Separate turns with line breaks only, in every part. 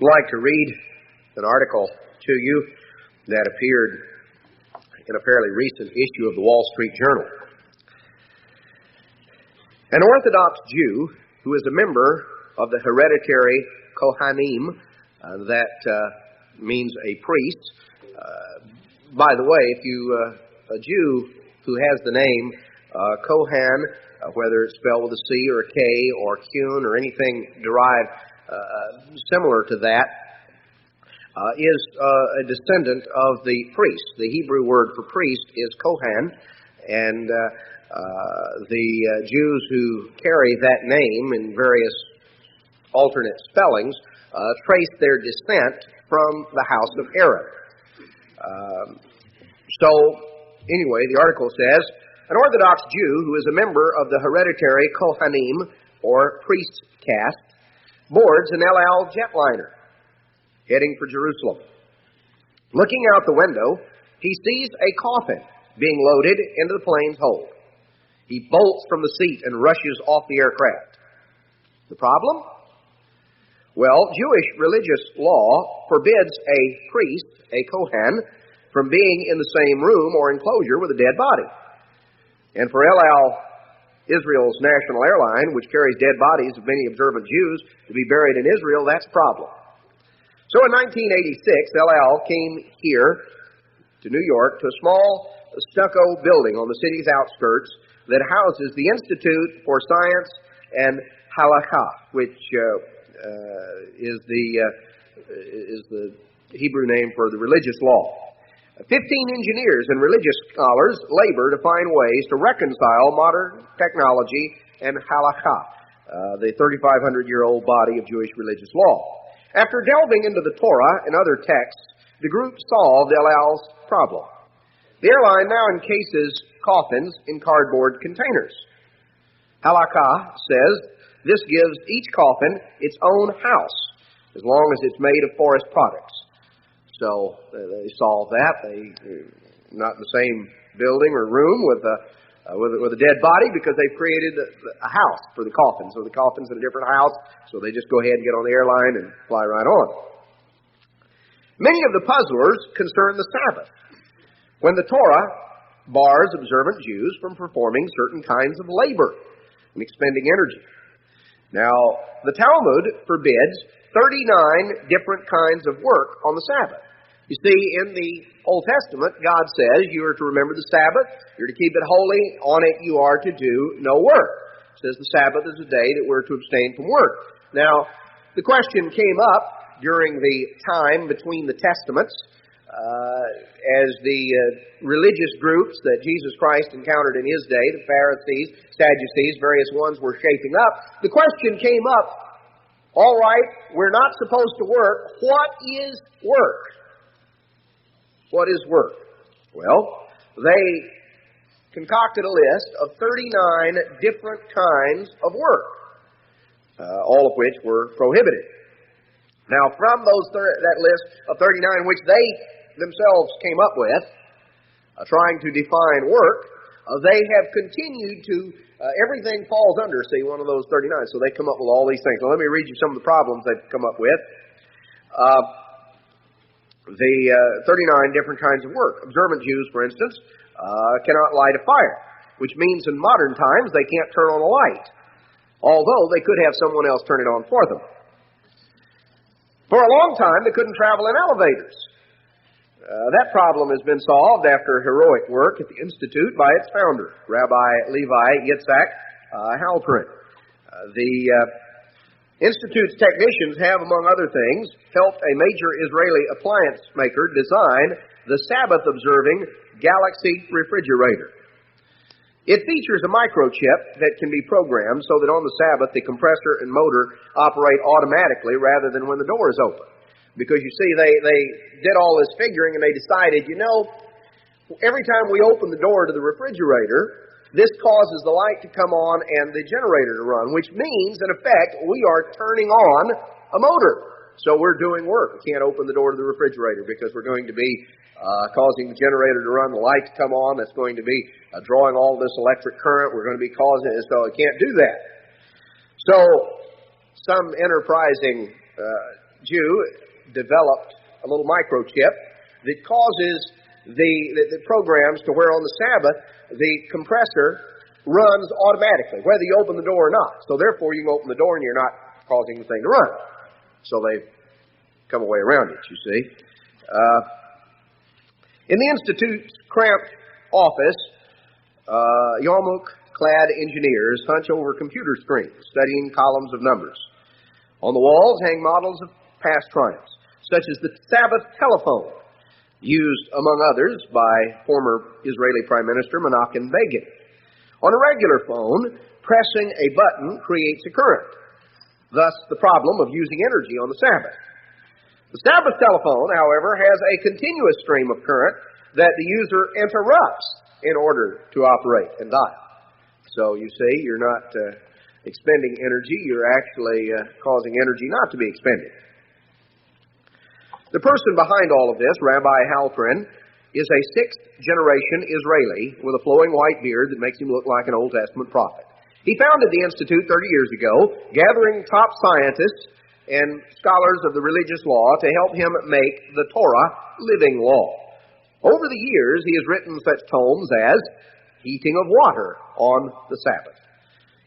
I'd like to read an article to you that appeared in a fairly recent issue of the Wall Street Journal. An Orthodox Jew who is a member of the hereditary Kohanim, that means a priest. By the way, if you a Jew who has the name Kohan, whether it's spelled with a C or a K or Kun or anything derived similar to that, is a descendant of the priest. The Hebrew word for priest is Kohan, and the Jews who carry that name in various alternate spellings trace their descent from the house of Aaron. So, anyway, the article says, an Orthodox Jew who is a member of the hereditary Kohanim, or priest caste, boards an El Al jetliner heading for Jerusalem. Looking out the window, he sees a coffin being loaded into the plane's hold. He bolts from the seat and rushes off the aircraft. The problem? Well, Jewish religious law forbids a priest, a Kohen, from being in the same room or enclosure with a dead body. And for El Al, Israel's national airline, which carries dead bodies of many observant Jews to be buried in Israel, that's a problem. So in 1986, El Al came here to New York to a small stucco building on the city's outskirts that houses the Institute for Science and Halakha, which is the Hebrew name for the religious law. 15 engineers and religious scholars labor to find ways to reconcile modern technology and halakha, the 3,500-year-old body of Jewish religious law. After delving into the Torah and other texts, the group solved El Al's problem. The airline now encases coffins in cardboard containers. Halakha says this gives each coffin its own house, as long as it's made of forest products. So they solve that. They're not in the same building or room with a dead body because they've created a house for the coffin. So the coffin's in a different house, so they just go ahead and get on the airline and fly right on. Many of the puzzlers concern the Sabbath, when the Torah bars observant Jews from performing certain kinds of labor and expending energy. Now, the Talmud forbids 39 different kinds of work on the Sabbath. You see, in the Old Testament, God says you are to remember the Sabbath, you're to keep it holy, on it you are to do no work. It says the Sabbath is a day that we're to abstain from work. Now, the question came up during the time between the Testaments, as the religious groups that Jesus Christ encountered in His day, the Pharisees, Sadducees, various ones were shaping up. The question came up, all right, we're not supposed to work. What is work? What is work? Well, they concocted a list of 39 different kinds of work, all of which were prohibited. Now, from that list of 39, which they themselves came up with, trying to define work, they have continued to, everything falls under, see, one of those 39. So they come up with all these things. So let me read you some of the problems they've come up with. The 39 different kinds of work. Observant Jews, for instance, cannot light a fire, which means in modern times they can't turn on a light, although they could have someone else turn it on for them. For a long time, they couldn't travel in elevators. That problem has been solved after heroic work at the Institute by its founder, Rabbi Levi Yitzhak Halperin. The Institute's technicians have, among other things, helped a major Israeli appliance maker design the Sabbath-observing Galaxy refrigerator. It features a microchip that can be programmed so that on the Sabbath the compressor and motor operate automatically rather than when the door is open. Because you see, they did all this figuring and they decided, every time we open the door to the refrigerator, this causes the light to come on and the generator to run, which means, in effect, we are turning on a motor. So we're doing work. We can't open the door to the refrigerator because we're going to be causing the generator to run, the light to come on. That's going to be drawing all this electric current. We're going to be causing it, so it can't do that. So some enterprising Jew developed a little microchip that causes the programs to where on the Sabbath the compressor runs automatically, whether you open the door or not. So therefore you can open the door and you're not causing the thing to run. So they've come away around it, you see. In the Institute's cramped office, yarmulke-clad engineers hunch over computer screens, studying columns of numbers. On the walls hang models of past triumphs, such as the Sabbath telephone, used, among others, by former Israeli Prime Minister Menachem Begin. On a regular phone, pressing a button creates a current, thus the problem of using energy on the Sabbath. The Sabbath telephone, however, has a continuous stream of current that the user interrupts in order to operate and dial. So you see, you're not expending energy, you're actually causing energy not to be expended. The person behind all of this, Rabbi Halprin, is a sixth-generation Israeli with a flowing white beard that makes him look like an Old Testament prophet. He founded the Institute 30 years ago, gathering top scientists and scholars of the religious law to help him make the Torah living law. Over the years, he has written such tomes as Heating of Water on the Sabbath,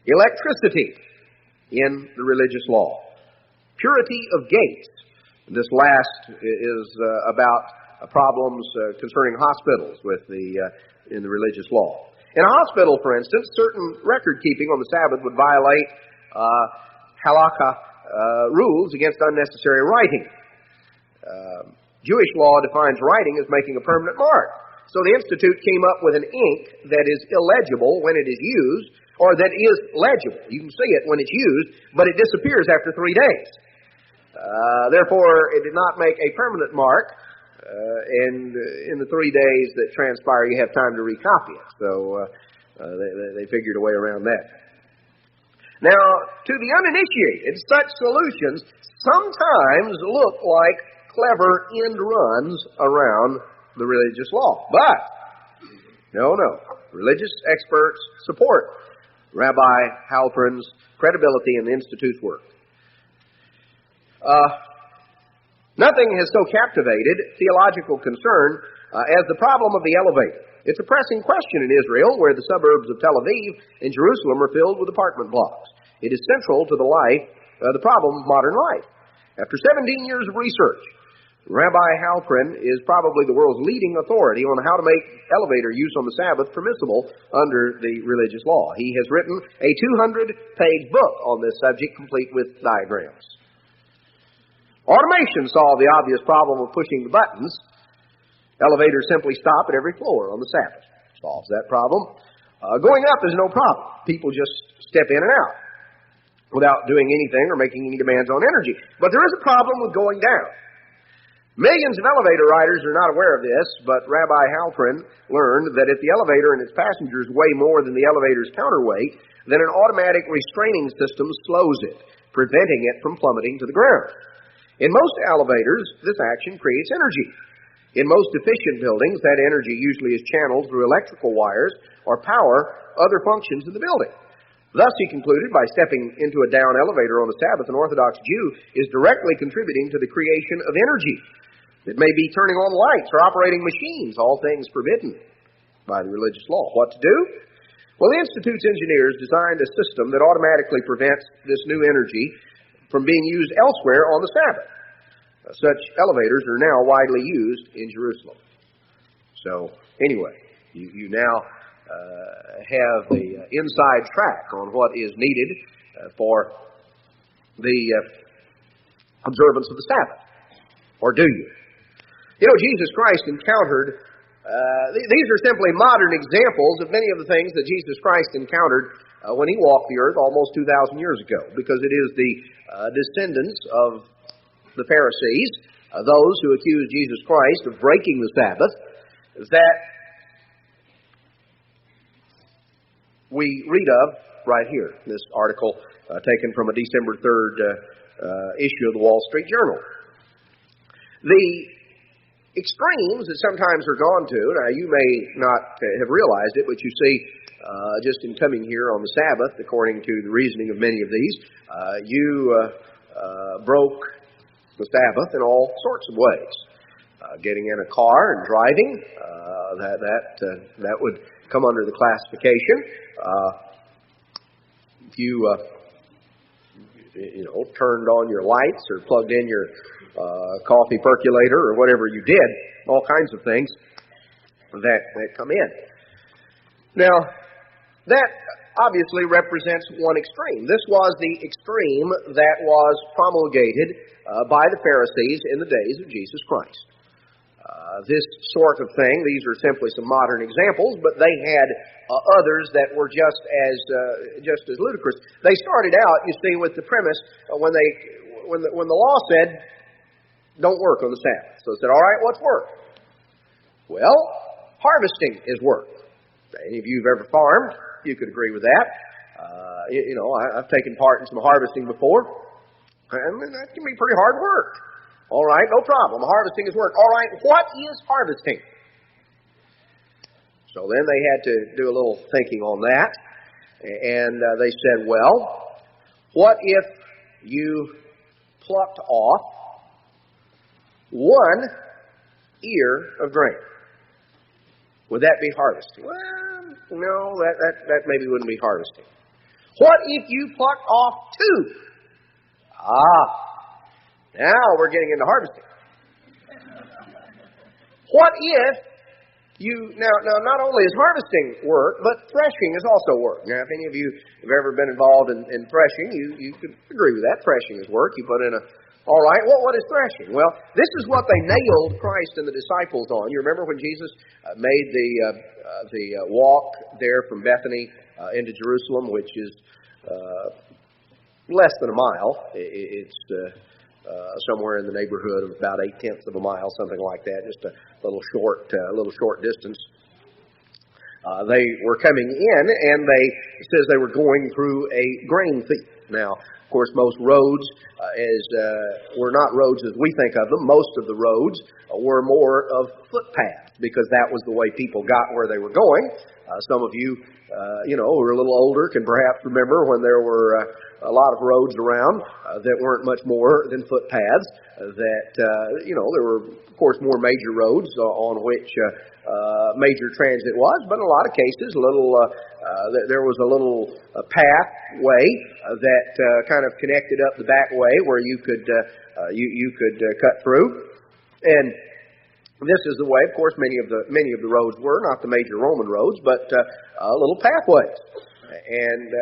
Electricity in the Religious Law, Purity of Gates. This last is about problems concerning hospitals in the religious law. In a hospital, for instance, certain record keeping on the Sabbath would violate halakha rules against unnecessary writing. Jewish law defines writing as making a permanent mark. So the Institute came up with an ink that is illegible when it is used, or that is legible. You can see it when it's used, but it disappears after 3 days. Therefore, it did not make a permanent mark, and in the 3 days that transpire, you have time to recopy it. So they figured a way around that. Now, to the uninitiated, such solutions sometimes look like clever end runs around the religious law. But, no. Religious experts support Rabbi Halprin's credibility in the Institute's work. Nothing has so captivated theological concern as the problem of the elevator. It's a pressing question in Israel, where the suburbs of Tel Aviv and Jerusalem are filled with apartment blocks. It is central to the problem of modern life. After 17 years of research, Rabbi Halprin is probably the world's leading authority on how to make elevator use on the Sabbath permissible under the religious law. He has written a 200-page book on this subject, complete with diagrams. Automation solved the obvious problem of pushing the buttons. Elevators simply stop at every floor on the Sabbath. Solves that problem. Going up is no problem. People just step in and out without doing anything or making any demands on energy. But there is a problem with going down. Millions of elevator riders are not aware of this, but Rabbi Halprin learned that if the elevator and its passengers weigh more than the elevator's counterweight, then an automatic restraining system slows it, preventing it from plummeting to the ground. In most elevators, this action creates energy. In most efficient buildings, that energy usually is channeled through electrical wires or power other functions in the building. Thus, he concluded, by stepping into a down elevator on the Sabbath, an Orthodox Jew is directly contributing to the creation of energy. It may be turning on lights or operating machines, all things forbidden by the religious law. What to do? Well, the Institute's engineers designed a system that automatically prevents this new energy from being used elsewhere on the Sabbath. Such elevators are now widely used in Jerusalem. So, anyway, you now have the inside track on what is needed for the observance of the Sabbath. Or do you? You know, Jesus Christ encountered, these are simply modern examples of many of the things that Jesus Christ encountered when he walked the earth almost 2,000 years ago, because it is the descendants of the Pharisees, those who accused Jesus Christ of breaking the Sabbath, that we read of right here, this article taken from a December 3rd issue of the Wall Street Journal. The extremes that sometimes are gone to, now you may not have realized it, but you see, just in coming here on the Sabbath, according to the reasoning of many of these, you broke the Sabbath in all sorts of ways. Getting in a car and driving, that would come under the classification. If you turned on your lights or plugged in your coffee percolator or whatever you did, all kinds of things that come in. Now, that obviously represents one extreme. This was the extreme that was promulgated by the Pharisees in the days of Jesus Christ. This sort of thing, these are simply some modern examples, but they had others that were just as ludicrous. They started out, you see, with the premise when the law said, "Don't work on the Sabbath." So they said, "All right, what's work?" Well, harvesting is work. Any of you who've ever farmed, you could agree with that. I've taken part in some harvesting before, and that can be pretty hard work. All right, no problem. Harvesting is work. All right, what is harvesting? So then they had to do a little thinking on that, and they said, well, what if you plucked off one ear of grain? Would that be harvesting? Well, no, that maybe wouldn't be harvesting. What if you plucked off two? Now we're getting into harvesting. What if now not only is harvesting work, but threshing is also work. Now, if any of you have ever been involved in threshing, you could agree with that. Threshing is work. You put in all right, what is threshing? Well, this is what they nailed Christ and the disciples on. You remember when Jesus made the walk there from Bethany into Jerusalem, which is less than a mile. It's somewhere in the neighborhood of about 0.8 of a mile, something like that, just a little short distance. They were coming in, and it says they were going through a grain field. Now, of course, most roads were not roads as we think of them. Most of the roads were more of footpaths, because that was the way people got where they were going. Some of you, who are a little older can perhaps remember when there were a lot of roads around that weren't much more than footpaths. There were, of course, more major roads on which major transit was, but in a lot of cases, there was a little pathway that kind of connected up the back way where you could cut through. And this is the way, of course, many of the roads were, not the major Roman roads, but little pathways. And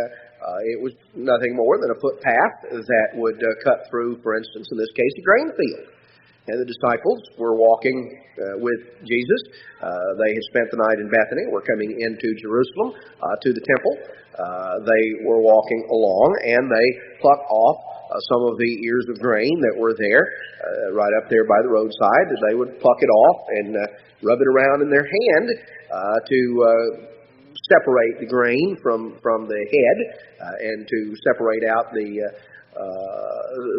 it was nothing more than a footpath that would cut through, for instance, in this case, a grain field. And the disciples were walking with Jesus. They had spent the night in Bethany, were coming into Jerusalem to the temple. They were walking along, and they plucked off some of the ears of grain that were there, right up there by the roadside. They would pluck it off and rub it around in their hand to separate the grain from the head, and to separate out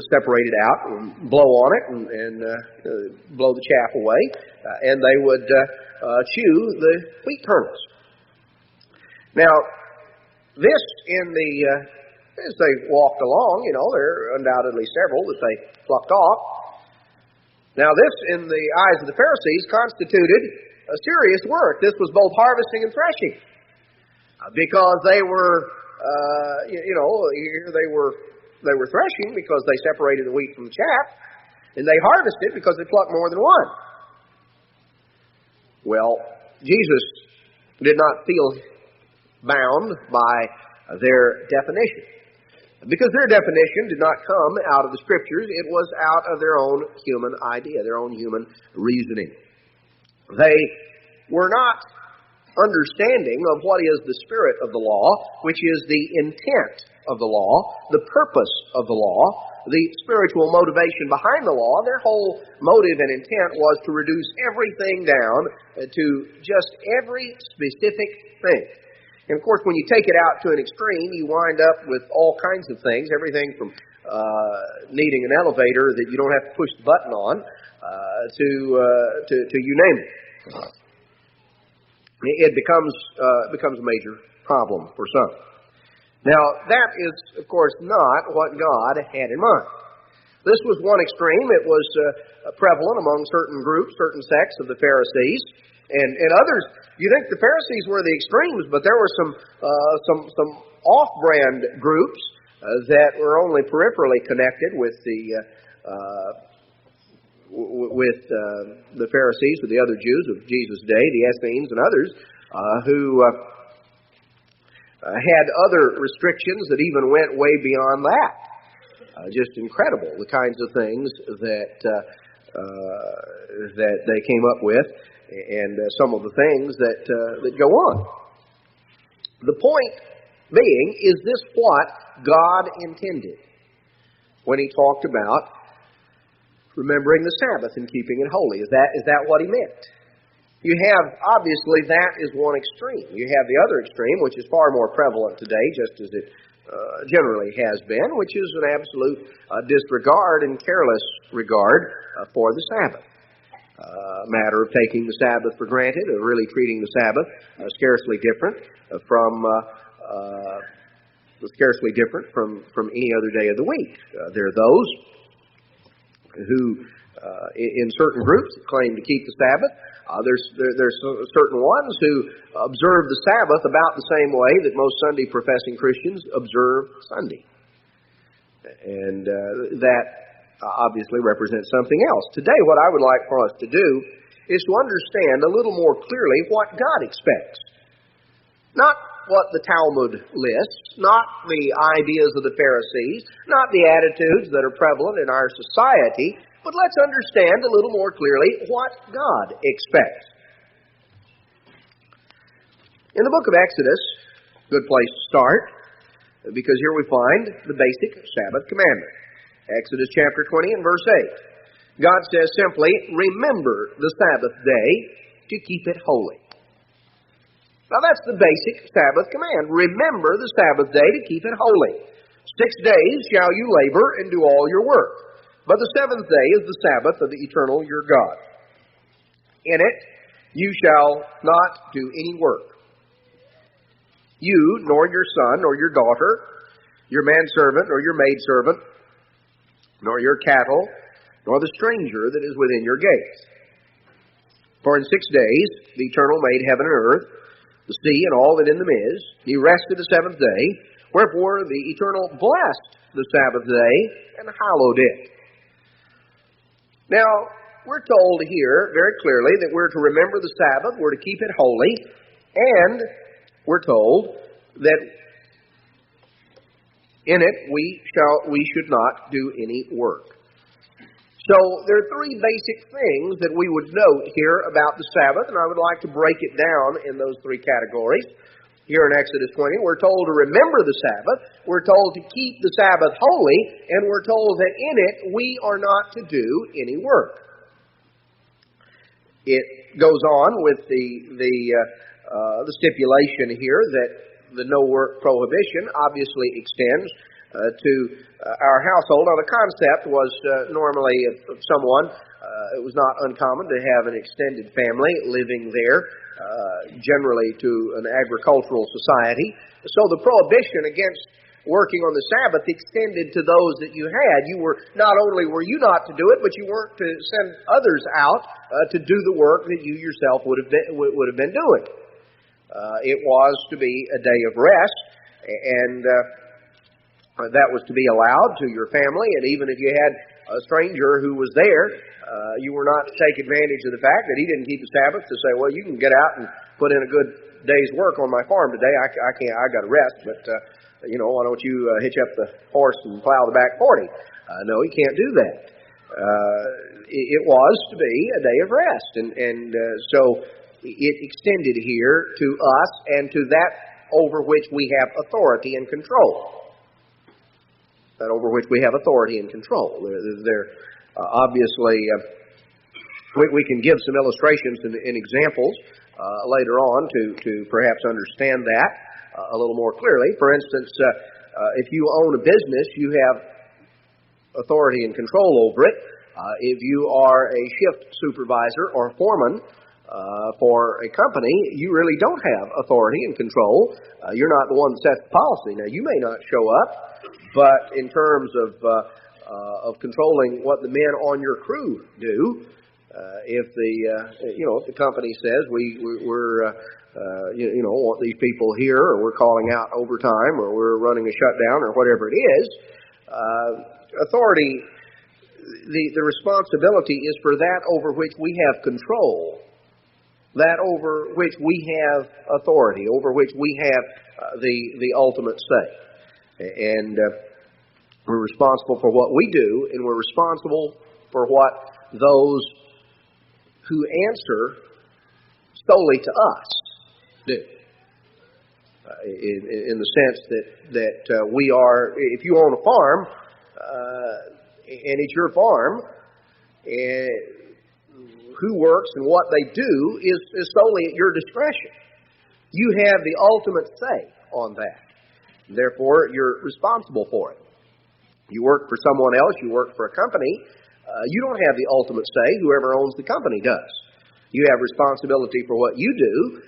separate it out and blow on it and blow the chaff away, and they would chew the wheat kernels. Now, this as they walked along, there are undoubtedly several that they plucked off. Now, this, in the eyes of the Pharisees, constituted a serious work. This was both harvesting and threshing, because they were, they were threshing because they separated the wheat from the chaff, and they harvested because they plucked more than one. Well, Jesus did not feel bound by their definition, because their definition did not come out of the Scriptures. It was out of their own human idea, their own human reasoning. They were not understanding of what is the spirit of the law, which is the intent of the law, the purpose of the law, the spiritual motivation behind the law. Their whole motive and intent was to reduce everything down to just every specific thing. And of course, when you take it out to an extreme, you wind up with all kinds of things, everything from needing an elevator that you don't have to push the button on to you name it. It becomes a major problem for some. Now, that is, of course, not what God had in mind. This was one extreme. It was prevalent among certain groups, certain sects of the Pharisees, and others. You think the Pharisees were the extremes, but there were some off-brand groups that were only peripherally connected with the Pharisees or the other Jews of Jesus' day, the Essenes and others, who had other restrictions that even went way beyond that. Just incredible, the kinds of things that they came up with, and some of the things that go on. The point being, is this what God intended when He talked about remembering the Sabbath and keeping it holy? Is that what He meant? You have, obviously, that is one extreme. You have the other extreme, which is far more prevalent today, just as it generally has been, which is an absolute disregard and careless regard for the Sabbath. A matter of taking the Sabbath for granted, of really treating the Sabbath scarcely different from any other day of the week. There are those who, in certain groups, claim to keep the Sabbath. There's certain ones who observe the Sabbath about the same way that most Sunday professing Christians observe Sunday. And that obviously represents something else. Today, what I would like for us to do is to understand a little more clearly what God expects. Not what the Talmud lists, not the ideas of the Pharisees, not the attitudes that are prevalent in our society, but let's understand a little more clearly what God expects. In the book of Exodus, good place to start, because here we find the basic Sabbath commandment. Exodus chapter 20 and verse 8. God says simply, remember the Sabbath day to keep it holy. Now that's the basic Sabbath command. Remember the Sabbath day to keep it holy. 6 days shall you labor and do all your work. But the seventh day is the Sabbath of the eternal your God. In it you shall not do any work. You, nor your son, nor your daughter, your manservant, nor your maidservant, nor your cattle, nor the stranger that is within your gates. For in 6 days the Eternal made heaven and earth, the sea and all that in them is. He rested the seventh day. Wherefore the Eternal blessed the Sabbath day and hallowed it. Now, we're told here very clearly that we're to remember the Sabbath, we're to keep it holy, and we're told that in it we should not do any work. So there are three basic things that we would note here about the Sabbath, and I would like to break it down in those three categories. Here in Exodus 20, we're told to remember the Sabbath, we're told to keep the Sabbath holy, and we're told that in it we are not to do any work. It goes on with the stipulation here that the no work prohibition obviously extends to our household. Now, the concept was normally of someone, it was not uncommon to have an extended family living there, generally to an agricultural society. So the prohibition against working on the Sabbath extended to those that you had. You were, not only were you not to do it, but you weren't to send others out to do the work that you yourself would have been doing. It was to be a day of rest, and that was to be allowed to your family, and even if you had a stranger who was there, you were not to take advantage of the fact that he didn't keep the Sabbath to say, well, you can get out and put in a good day's work on my farm today. I can't. I got to rest, but why don't you hitch up the horse and plow the back 40? No, he can't do that. It was to be a day of rest, and so it extended here to us and to that over which we have authority and control. That over which we have authority and control. There obviously, we can give some illustrations and examples later on to perhaps understand that a little more clearly. For instance, if you own a business, you have authority and control over it. If you are a shift supervisor or foreman for a company, you really don't have authority and control. You're not the one that sets the policy. Now, you may not show up, but in terms of of controlling what the men on your crew do. If the company says we're want these people here, or we're calling out overtime, or we're running a shutdown, or whatever it is, authority, the responsibility is for that over which we have control, that over which we have authority, over which we have the ultimate say. And we're responsible for what we do, and we're responsible for what those who answer solely to us do. In the sense that we are, if you own a farm, and it's your farm, who works and what they do is solely at your discretion. You have the ultimate say on that. Therefore, you're responsible for it. You work for someone else, you work for a company, you don't have the ultimate say. Whoever owns the company does. You have responsibility for what you do,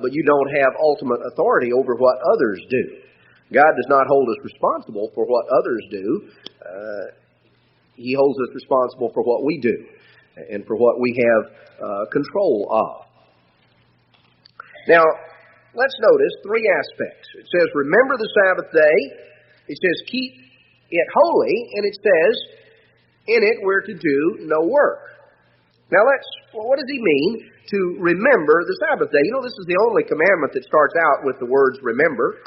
but you don't have ultimate authority over what others do. God does not hold us responsible for what others do. He holds us responsible for what we do and for what we have control of. Now, let's notice three aspects. It says, remember the Sabbath day. It says, keep it holy. And it says, in it we're to do no work. Now, what does he mean to remember the Sabbath day? You know, this is the only commandment that starts out with the words remember.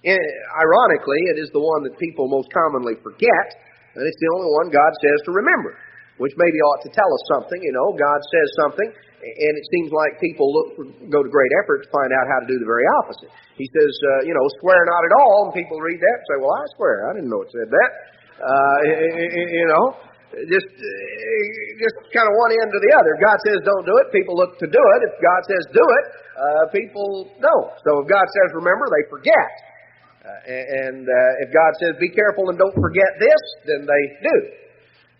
Ironically, it is the one that people most commonly forget, and it's the only one God says to remember, which maybe ought to tell us something. You know, God says something, and it seems like people go to great effort to find out how to do the very opposite. He says, swear not at all, and people read that and say, well, I swear. I didn't know it said that. Just kind of one end to the other. If God says don't do it, people look to do it. If God says do it, people don't. So if God says remember, they forget. If God says be careful and don't forget this, then they do.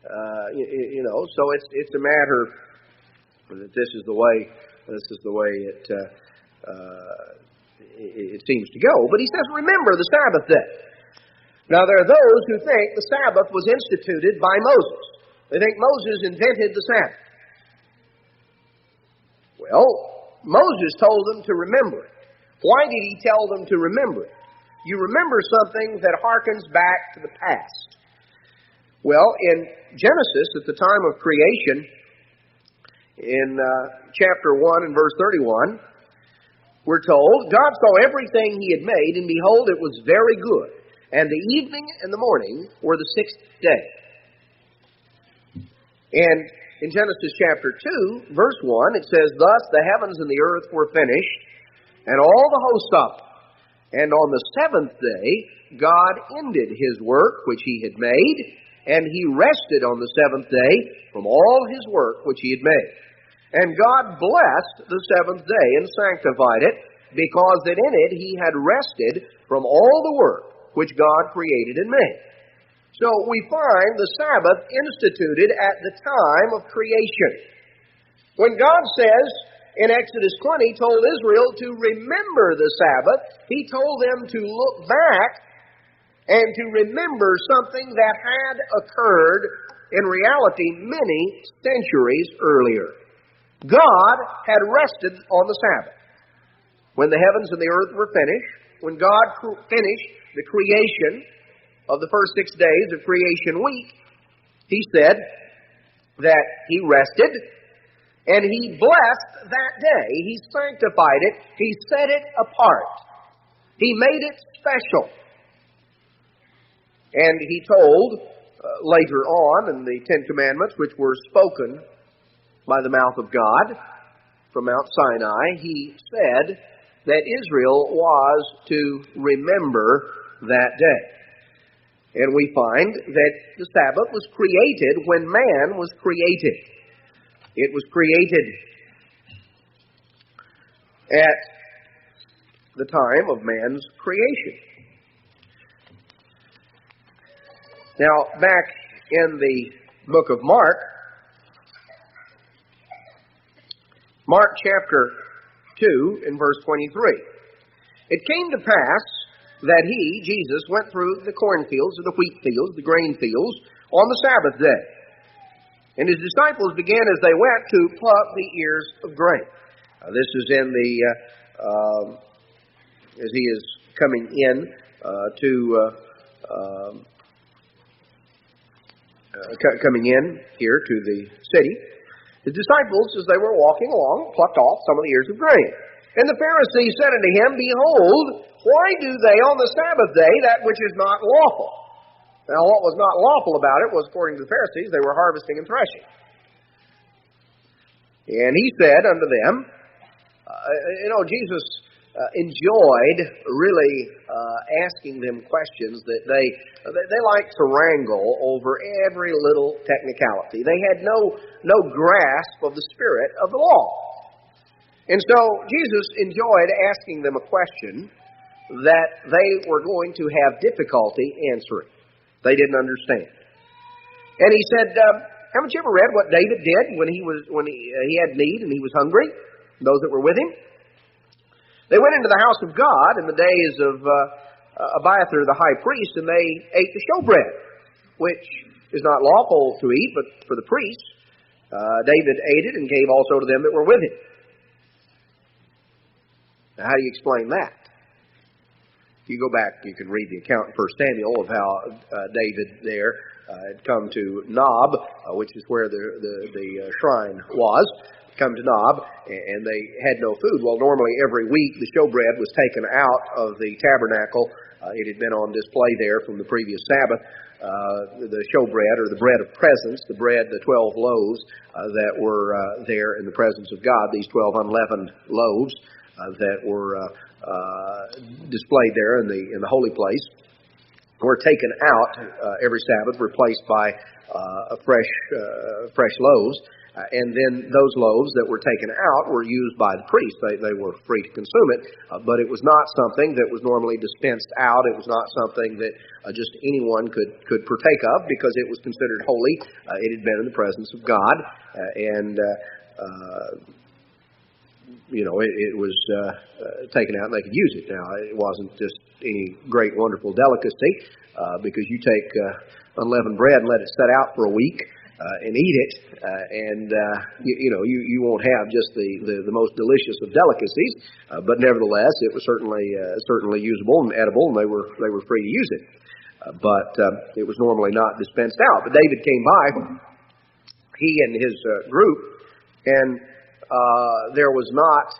So it's a matter that this is the way it seems to go. But he says remember the Sabbath day. Now, there are those who think the Sabbath was instituted by Moses. They think Moses invented the Sabbath. Well, Moses told them to remember it. Why did he tell them to remember it? You remember something that harkens back to the past. Well, in Genesis, at the time of creation, in chapter 1 and verse 31, we're told, God saw everything he had made, and behold, it was very good. And the evening and the morning were the sixth day. And in Genesis chapter 2, verse 1, it says, thus the heavens and the earth were finished, and all the hosts of them. And on the seventh day, God ended his work which he had made, and he rested on the seventh day from all his work which he had made. And God blessed the seventh day and sanctified it, because that in it he had rested from all the work which God created and made. So we find the Sabbath instituted at the time of creation. When God says in Exodus 20, told Israel to remember the Sabbath, he told them to look back and to remember something that had occurred in reality many centuries earlier. God had rested on the Sabbath. When the heavens and the earth were finished, when God finished the creation of the first 6 days of creation week, he said that he rested and he blessed that day. He sanctified it. He set it apart. He made it special. And he told later on in the Ten Commandments, which were spoken by the mouth of God from Mount Sinai, he said that Israel was to remember that day. And we find that the Sabbath was created when man was created. It was created at the time of man's creation. Now, back in the book of Mark chapter 2 and verse 23. It came to pass that he, Jesus, went through the cornfields, or the wheat fields, the grain fields, on the Sabbath day. And his disciples began as they went to pluck the ears of grain. This is in the, as he is coming in coming in here to the city. The disciples, as they were walking along, plucked off some of the ears of grain. And the Pharisees said unto him, Behold, why do they on the Sabbath day that which is not lawful? Now, what was not lawful about it was, according to the Pharisees, they were harvesting and threshing. And he said unto them, Jesus enjoyed really asking them questions that they liked to wrangle over every little technicality. They had no grasp of the spirit of the law. And so Jesus enjoyed asking them a question that they were going to have difficulty answering. They didn't understand. And he said, haven't you ever read what David did when he had need and he was hungry? Those that were with him? They went into the house of God in the days of Abiathar the high priest, and they ate the showbread, which is not lawful to eat, but for the priests. David ate it and gave also to them that were with him. Now, how do you explain that? If you go back, you can read the account in 1 Samuel of how David there had come to Nob, which is where the shrine was. Come to Nob, and they had no food. Well, normally every week the showbread was taken out of the tabernacle. It had been on display there from the previous Sabbath. The showbread, or the bread of presence, the 12 loaves that were there in the presence of God, these 12 unleavened loaves that were displayed there in the holy place, were taken out every Sabbath, replaced by fresh loaves. And then those loaves that were taken out were used by the priest. They were free to consume it, but it was not something that was normally dispensed out. It was not something that just anyone could partake of, because it was considered holy. It had been in the presence of God, it was taken out and they could use it. Now, it wasn't just any great, wonderful delicacy, because you take unleavened bread and let it set out for a week, and eat it, you won't have just the most delicious of delicacies, but nevertheless, it was certainly usable and edible, and they were free to use it. But it was normally not dispensed out. But David came by, he and his group, and there was not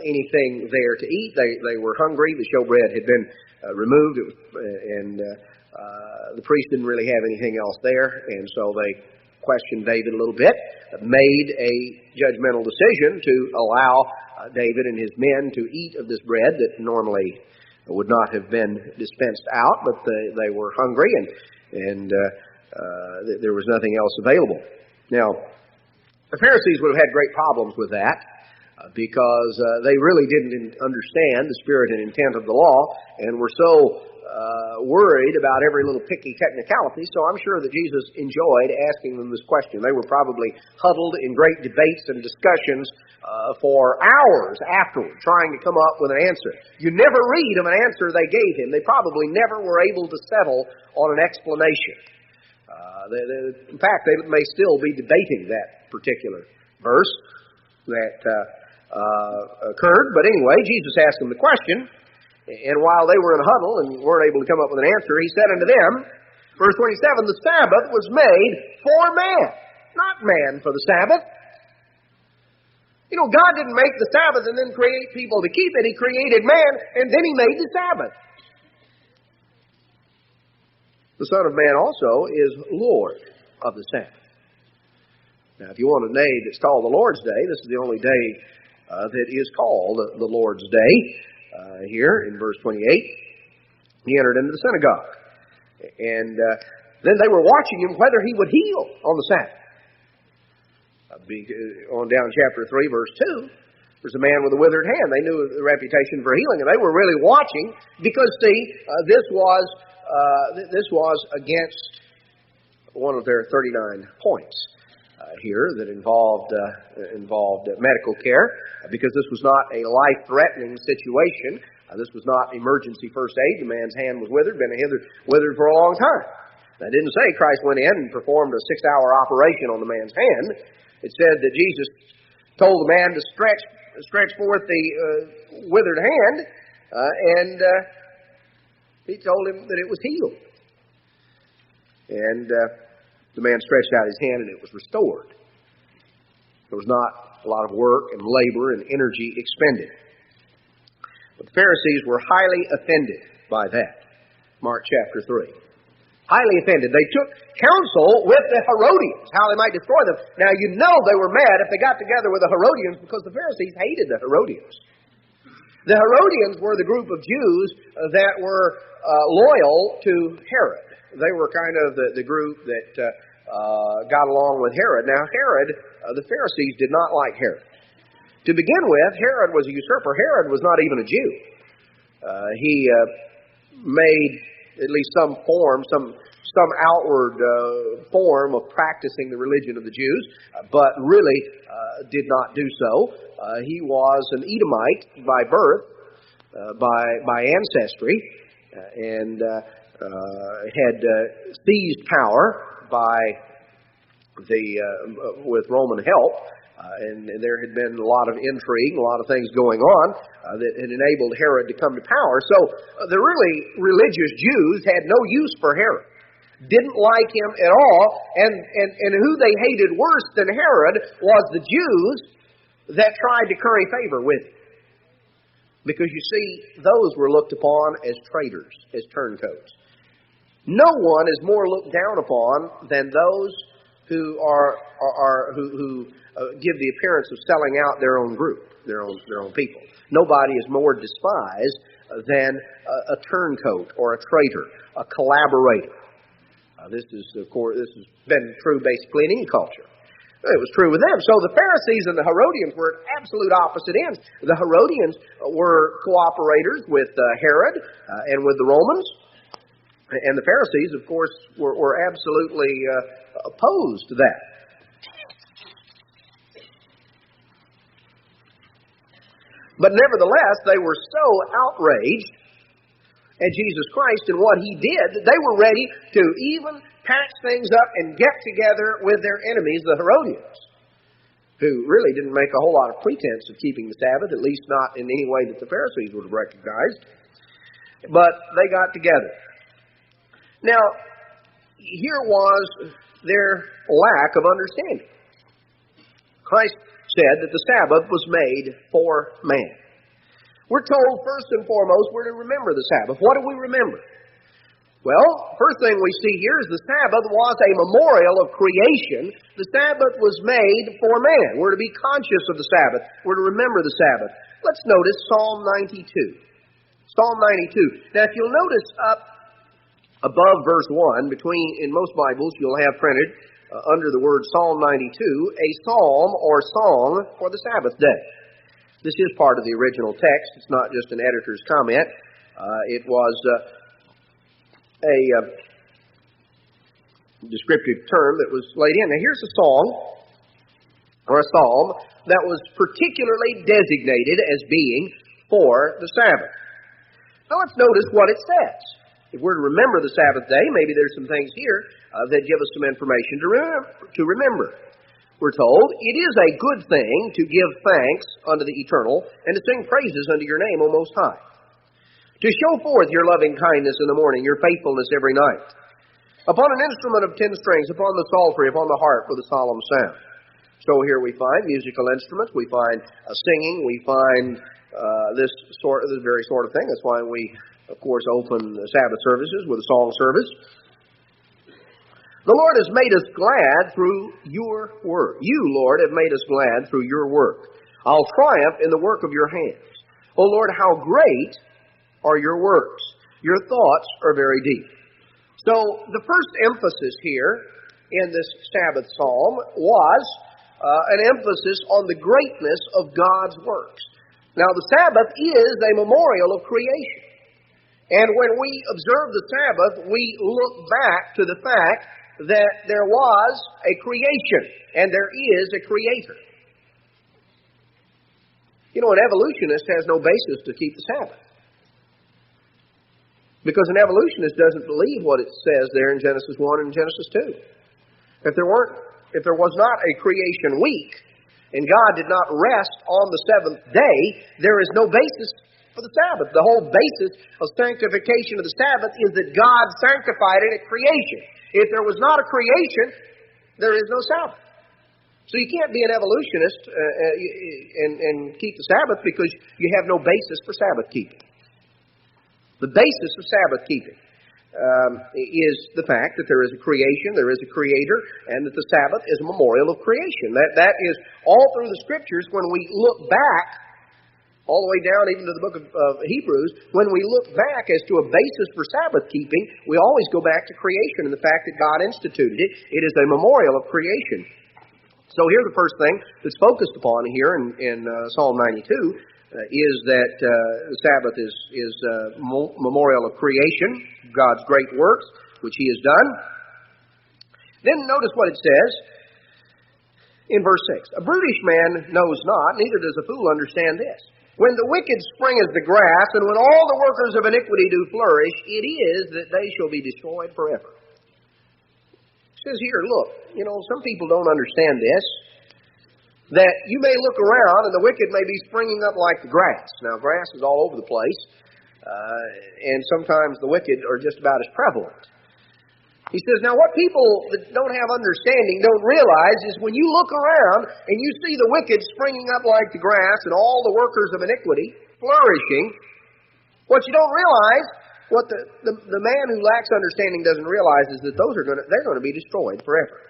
anything there to eat. They were hungry. The showbread had been removed, the priest didn't really have anything else there, and so they questioned David a little bit, made a judgmental decision to allow David and his men to eat of this bread that normally would not have been dispensed out, but they were hungry, and there was nothing else available. Now, the Pharisees would have had great problems with that, because they really didn't understand the spirit and intent of the law, and were so worried about every little picky technicality. So I'm sure that Jesus enjoyed asking them this question. They were probably huddled in great debates and discussions for hours afterward, trying to come up with an answer. You never read of an answer they gave him. They probably never were able to settle on an explanation. In fact, they may still be debating that particular verse that occurred. But anyway, Jesus asked them the question. And while they were in a huddle and weren't able to come up with an answer, he said unto them, verse 27, the Sabbath was made for man, not man for the Sabbath. God didn't make the Sabbath and then create people to keep it. He created man, and then he made the Sabbath. The Son of Man also is Lord of the Sabbath. Now, if you want a day that's called the Lord's Day, this is the only day that is called the Lord's Day. Here in verse 28, he entered into the synagogue. And then they were watching him whether he would heal on the Sabbath. On down chapter 3, verse 2, there's a man with a withered hand. They knew the reputation for healing, and they were really watching because, this was against one of their 39 points here that involved medical care, because this was not a life-threatening situation. This was not emergency first aid. The man's hand was withered, been withered for a long time. That didn't say Christ went in and performed a 6-hour operation on the man's hand. It said that Jesus told the man to stretch forth the withered hand, and he told him that it was healed. And the man stretched out his hand, and it was restored. There was not a lot of work and labor and energy expended. But the Pharisees were highly offended by that. Mark chapter 3. Highly offended. They took counsel with the Herodians, how they might destroy them. Now, you know they were mad if they got together with the Herodians, because the Pharisees hated the Herodians. The Herodians were the group of Jews that were loyal to Herod. They were kind of the group that got along with Herod. Now, Herod, the Pharisees did not like Herod. To begin with, Herod was a usurper. Herod was not even a Jew. He made at least some outward form of practicing the religion of the Jews, but really did not do so. He was an Edomite by birth, by ancestry, and had seized power with Roman help. And there had been a lot of intrigue, a lot of things going on that had enabled Herod to come to power. So the really religious Jews had no use for Herod. Didn't like him at all. And who they hated worse than Herod was the Jews that tried to curry favor with him. Because you see, those were looked upon as traitors, as turncoats. No one is more looked down upon than those who give the appearance of selling out their own group, their own people. Nobody is more despised than a turncoat or a traitor, a collaborator. This has been true basically in any culture. It was true with them. So the Pharisees and the Herodians were at absolute opposite ends. The Herodians were cooperators with Herod and with the Romans. And the Pharisees, of course, were absolutely opposed to that. But nevertheless, they were so outraged at Jesus Christ and what He did that they were ready to even patch things up and get together with their enemies, the Herodians, who really didn't make a whole lot of pretense of keeping the Sabbath, at least not in any way that the Pharisees would have recognized. But they got together. Now, here was their lack of understanding. Christ said that the Sabbath was made for man. We're told, first and foremost, we're to remember the Sabbath. What do we remember? Well, first thing we see here is the Sabbath was a memorial of creation. The Sabbath was made for man. We're to be conscious of the Sabbath. We're to remember the Sabbath. Let's notice Psalm 92. Psalm 92. Now, if you'll notice up above verse 1, in most Bibles, you'll have printed under the word Psalm 92, a psalm or song for the Sabbath day. This is part of the original text. It's not just an editor's comment. It was a descriptive term that was laid in. Now, here's a song or a psalm that was particularly designated as being for the Sabbath. Now, let's notice what it says. If we're to remember the Sabbath day, maybe there's some things here that give us some information to remember. We're told, "It is a good thing to give thanks unto the Eternal, and to sing praises unto your name, O Most High. To show forth your loving kindness in the morning, your faithfulness every night. Upon an instrument of 10 strings, upon the psaltery, upon the harp with a solemn sound." So here we find musical instruments, we find singing, we find this very sort of thing. That's why we, of course, open the Sabbath services with a song service. "The Lord has made us glad through your word. You, Lord, have made us glad through your work. I'll triumph in the work of your hands. O Lord, how great are your works. Your thoughts are very deep." So the first emphasis here in this Sabbath psalm was an emphasis on the greatness of God's works. Now, the Sabbath is a memorial of creation. And when we observe the Sabbath, we look back to the fact that there was a creation and there is a creator. You know, an evolutionist has no basis to keep the Sabbath. Because an evolutionist doesn't believe what it says there in Genesis 1 and Genesis 2. If there was not a creation week, and God did not rest on the seventh day, there is no basis for the Sabbath. The whole basis of sanctification of the Sabbath is that God sanctified it at creation. If there was not a creation, there is no Sabbath. So you can't be an evolutionist and keep the Sabbath because you have no basis for Sabbath keeping. The basis of Sabbath keeping is the fact that there is a creation, there is a creator, and that the Sabbath is a memorial of creation. That is all through the Scriptures. When we look back, all the way down even to the book of Hebrews, when we look back as to a basis for Sabbath keeping, we always go back to creation and the fact that God instituted it. It is a memorial of creation. So here the first thing that's focused upon here in Psalm 92 is that the Sabbath is a memorial of creation, God's great works, which He has done. Then notice what it says in verse 6. A brutish man knows not, neither does a fool understand this. When the wicked spring as the grass, and when all the workers of iniquity do flourish, it is that they shall be destroyed forever. It says here, look, some people don't understand this, that you may look around and the wicked may be springing up like the grass. Now, grass is all over the place, and sometimes the wicked are just about as prevalent. He says, now what people that don't have understanding don't realize is when you look around and you see the wicked springing up like the grass and all the workers of iniquity flourishing, what you don't realize, what the man who lacks understanding doesn't realize is that they're going to be destroyed forever.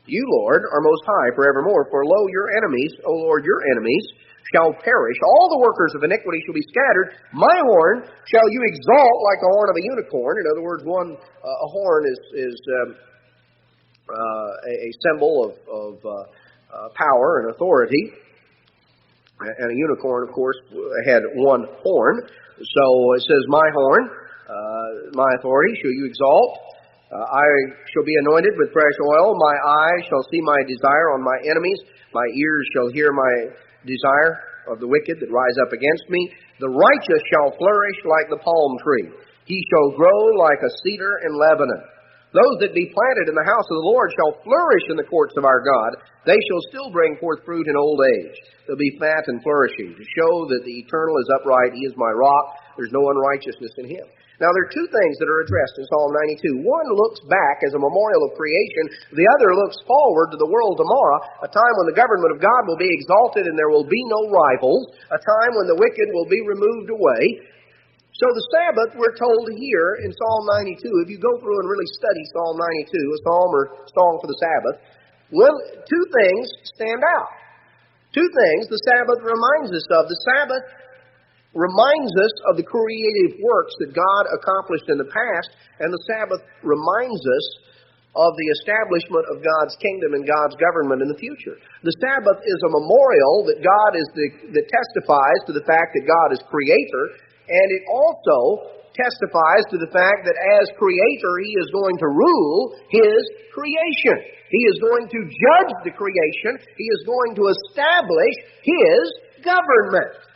You, Lord, are most high forevermore, for lo, your enemies, O Lord, your enemies shall perish. All the workers of iniquity shall be scattered. My horn shall you exalt like the horn of a unicorn. In other words, a horn is a symbol of power and authority. And a unicorn, of course, had one horn. So it says, my horn, my authority, shall you exalt. I shall be anointed with fresh oil. My eye shall see my desire on my enemies. My ears shall hear my desire of the wicked that rise up against me. The righteous shall flourish like the palm tree. He shall grow like a cedar in Lebanon. Those that be planted in the house of the Lord shall flourish in the courts of our God. They shall still bring forth fruit in old age. They'll be fat and flourishing, to show that the Eternal is upright. He is my rock. There's no unrighteousness in Him. Now, there are two things that are addressed in Psalm 92. One looks back as a memorial of creation. The other looks forward to the world tomorrow, a time when the government of God will be exalted and there will be no rivals, a time when the wicked will be removed away. So the Sabbath, we're told here in Psalm 92, if you go through and really study Psalm 92, a psalm or song for the Sabbath, two things stand out. Two things the Sabbath reminds us of. The Sabbath reminds us of the creative works that God accomplished in the past, and the Sabbath reminds us of the establishment of God's kingdom and God's government in the future. The Sabbath is a memorial that God is that testifies to the fact that God is creator, and it also testifies to the fact that as creator, He is going to rule His creation. He is going to judge the creation. He is going to establish His government.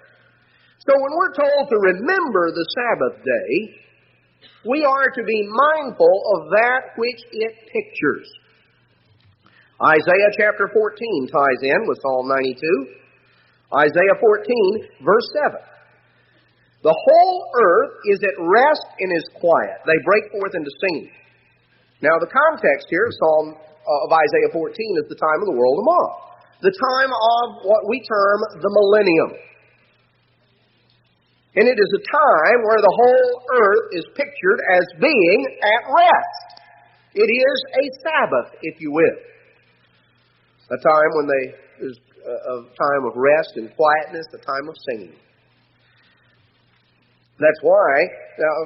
So when we're told to remember the Sabbath day, we are to be mindful of that which it pictures. Isaiah chapter 14 ties in with Psalm 92. Isaiah 14, verse 7. The whole earth is at rest and is quiet. They break forth into singing. Now the context here of Isaiah 14 is the time of the world tomorrow. The time of what we term the millennium. And it is a time where the whole earth is pictured as being at rest. It is a Sabbath, if you will. A time when there's a time of rest and quietness, a time of singing. That's why,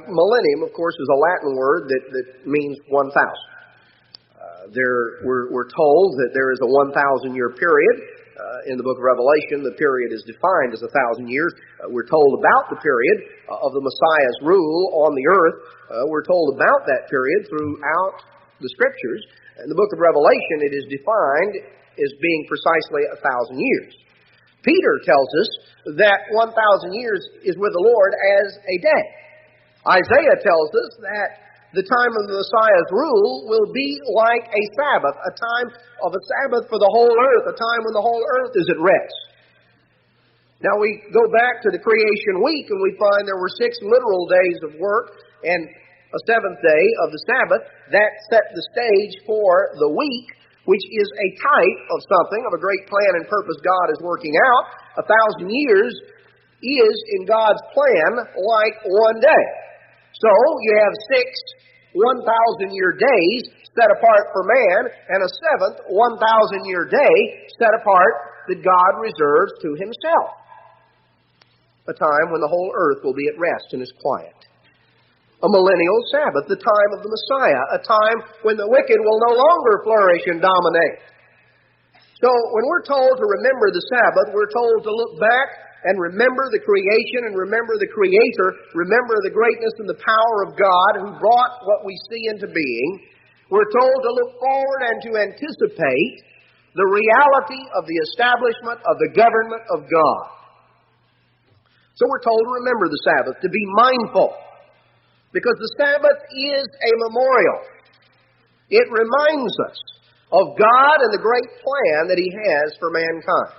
millennium, of course, is a Latin word that means 1,000. We're told that there is a 1,000-year period. In the book of Revelation, the period is defined as 1,000 years. We're told about the period of the Messiah's rule on the earth. We're told about that period throughout the Scriptures. In the book of Revelation, it is defined as being precisely 1,000 years. Peter tells us that 1,000 years is with the Lord as a day. Isaiah tells us that the time of the Messiah's rule will be like a Sabbath, a time of a Sabbath for the whole earth, a time when the whole earth is at rest. Now we go back to the creation week and we find there were 6 literal days of work and a 7th day of the Sabbath. That set the stage for the week, which is a type of something, of a great plan and purpose God is working out. 1,000 years is in God's plan like one day. So you have 6 1,000-year days set apart for man, and a 7th 1,000-year day set apart that God reserves to Himself. A time when the whole earth will be at rest and is quiet. A millennial Sabbath, the time of the Messiah, a time when the wicked will no longer flourish and dominate. So when we're told to remember the Sabbath, we're told to look back and remember the creation and remember the Creator, remember the greatness and the power of God who brought what we see into being. We're told to look forward and to anticipate the reality of the establishment of the government of God. So we're told to remember the Sabbath, to be mindful, because the Sabbath is a memorial. It reminds us of God and the great plan that He has for mankind.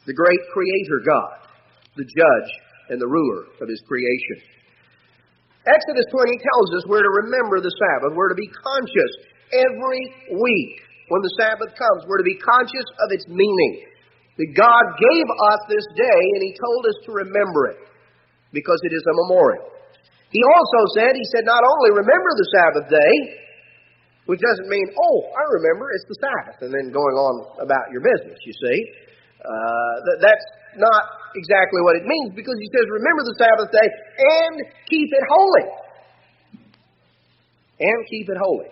The great Creator God, the judge and the ruler of His creation. Exodus 20 tells us we're to remember the Sabbath. We're to be conscious every week when the Sabbath comes. We're to be conscious of its meaning. That God gave us this day and He told us to remember it because it is a memorial. He also said, not only remember the Sabbath day, which doesn't mean, I remember, it's the Sabbath, and then going on about your business, you see. That's not exactly what it means, because He says, remember the Sabbath day and keep it holy. And keep it holy.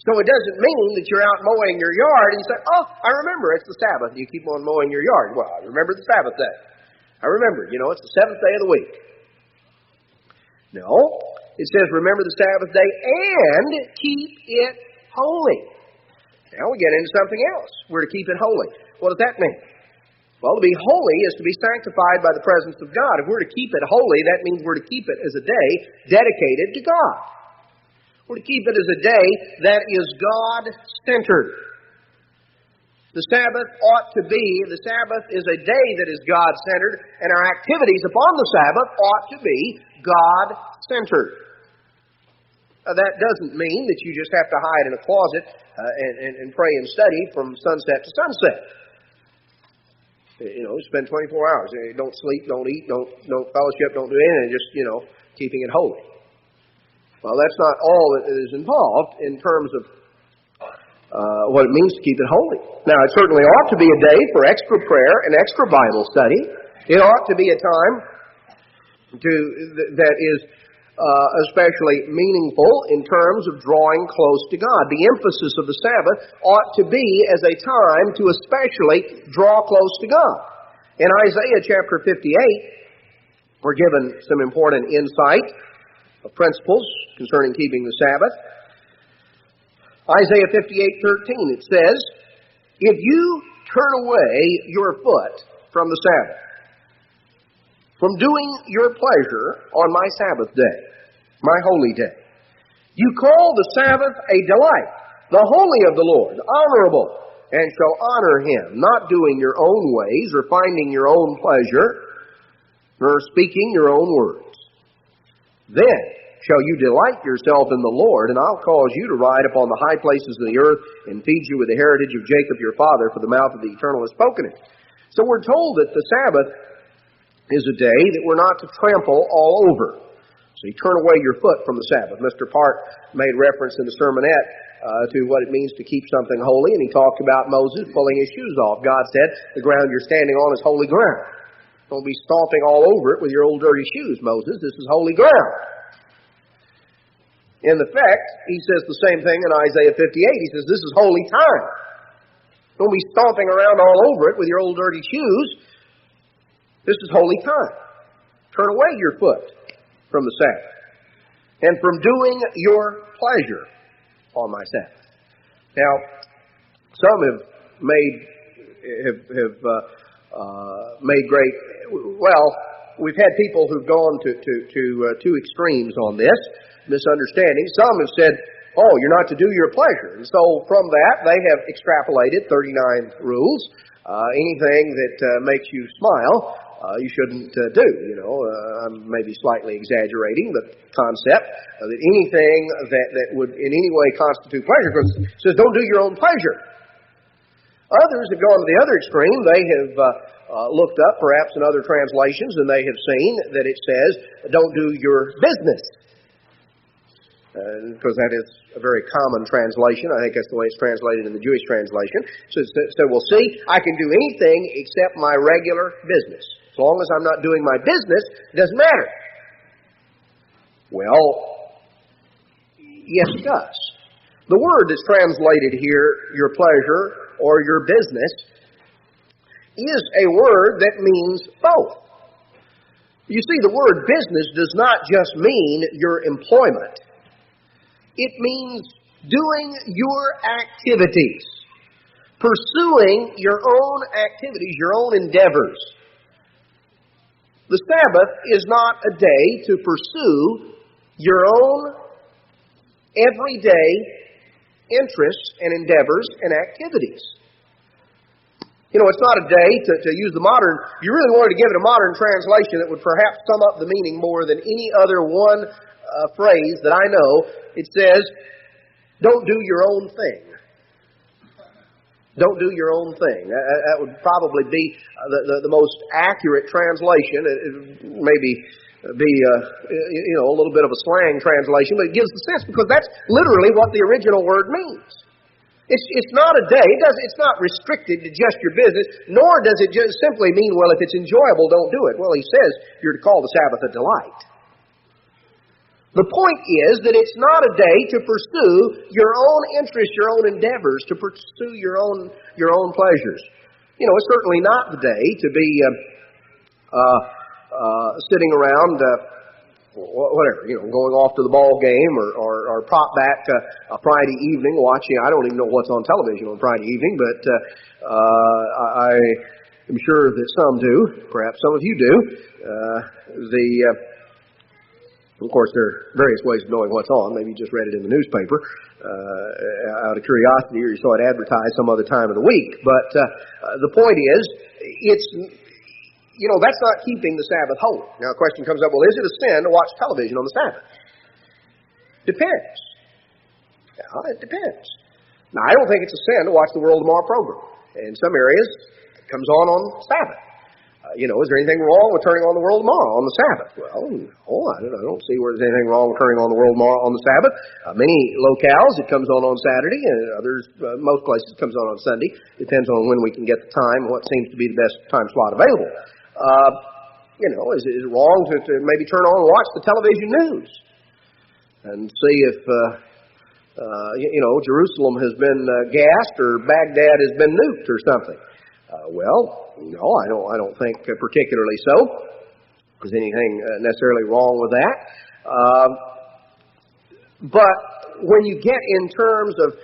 So it doesn't mean that you're out mowing your yard and you say, I remember, it's the Sabbath. And you keep on mowing your yard. Well, I remember the Sabbath day. I remember, it's the 7th day of the week. No, it says remember the Sabbath day and keep it holy. Now we get into something else. We're to keep it holy. What does that mean? Well, to be holy is to be sanctified by the presence of God. If we're to keep it holy, that means we're to keep it as a day dedicated to God. We're to keep it as a day that is God-centered. The Sabbath the Sabbath is a day that is God-centered, and our activities upon the Sabbath ought to be God-centered. That doesn't mean that you just have to hide in a closet and pray and study from sunset to sunset. Spend 24 hours. Don't sleep, don't eat, don't fellowship, don't do anything, just, keeping it holy. Well, that's not all that is involved in terms of what it means to keep it holy. Now, it certainly ought to be a day for extra prayer and extra Bible study. It ought to be a time that is especially meaningful in terms of drawing close to God. The emphasis of the Sabbath ought to be as a time to especially draw close to God. In Isaiah chapter 58, we're given some important insight of principles concerning keeping the Sabbath. Isaiah 58:13, it says, if you turn away your foot from the Sabbath, from doing your pleasure on my Sabbath day, my holy day, you call the Sabbath a delight, the holy of the Lord, honorable, and shall honor Him, not doing your own ways or finding your own pleasure, nor speaking your own words. Then shall you delight yourself in the Lord, and I'll cause you to ride upon the high places of the earth and feed you with the heritage of Jacob your father, for the mouth of the Eternal has spoken it. So we're told that the Sabbath is a day that we're not to trample all over. So you turn away your foot from the Sabbath. Mr. Park made reference in the sermonette to what it means to keep something holy, and he talked about Moses pulling his shoes off. God said, the ground you're standing on is holy ground. Don't be stomping all over it with your old dirty shoes, Moses. This is holy ground. In effect, he says the same thing in Isaiah 58. He says, this is holy time. Don't be stomping around all over it with your old dirty shoes. This is holy time. Turn away your foot from the Sabbath and from doing your pleasure on my Sabbath. Now, some have made great, we've had people who've gone to two extremes on this, misunderstanding. Some have said, oh, you're not to do your pleasure. And so from that, they have extrapolated 39 rules. Anything that makes you smile, you shouldn't do. I'm maybe slightly exaggerating the concept that anything that would in any way constitute pleasure, because it says don't do your own pleasure. Others have gone to the other extreme. They have looked up, perhaps in other translations, and they have seen that it says don't do your business. Because that is a very common translation. I think that's the way it's translated in the Jewish translation. So we'll see, I can do anything except my regular business. As long as I'm not doing my business, it doesn't matter. Well, yes, it does. The word that's translated here, your pleasure or your business, is a word that means both. You see, the word business does not just mean your employment. It means doing your activities, pursuing your own activities, your own endeavors. The Sabbath is not a day to pursue your own everyday interests and endeavors and activities. It's not a day to use the modern, if you really wanted to give it a modern translation that would perhaps sum up the meaning more than any other one phrase that I know, it says, don't do your own thing. Don't do your own thing. That would probably be the most accurate translation. It maybe be a little bit of a slang translation, but it gives the sense, because that's literally what the original word means. It's not a day. It's not restricted to just your business, nor does it just simply mean, well, if it's enjoyable, don't do it. Well, he says you're to call the Sabbath a delight. The point is that it's not a day to pursue your own interests, your own endeavors, to pursue your own pleasures. It's certainly not the day to be sitting around, going off to the ball game or prop back a Friday evening watching. I don't even know what's on television on Friday evening, but I am sure that some do. Perhaps some of you do. Of course, there are various ways of knowing what's on. Maybe you just read it in the newspaper out of curiosity, or you saw it advertised some other time of the week. But the point is, that's not keeping the Sabbath holy. Now, the question comes up, well, is it a sin to watch television on the Sabbath? Depends. Yeah, it depends. Now, I don't think it's a sin to watch the World Tomorrow program. In some areas, it comes on Sabbath. Is there anything wrong with turning on the World Tomorrow on the Sabbath? Well, no, I don't see where there's anything wrong with turning on the World Tomorrow on the Sabbath. Many locales, it comes on Saturday, and others, most places, it comes on Sunday. Depends on when we can get the time, what seems to be the best time slot available. Is it wrong to maybe turn on and watch the television news and see if, Jerusalem has been gassed or Baghdad has been nuked or something? No, I don't think particularly so. There's anything necessarily wrong with that. But when you get in terms of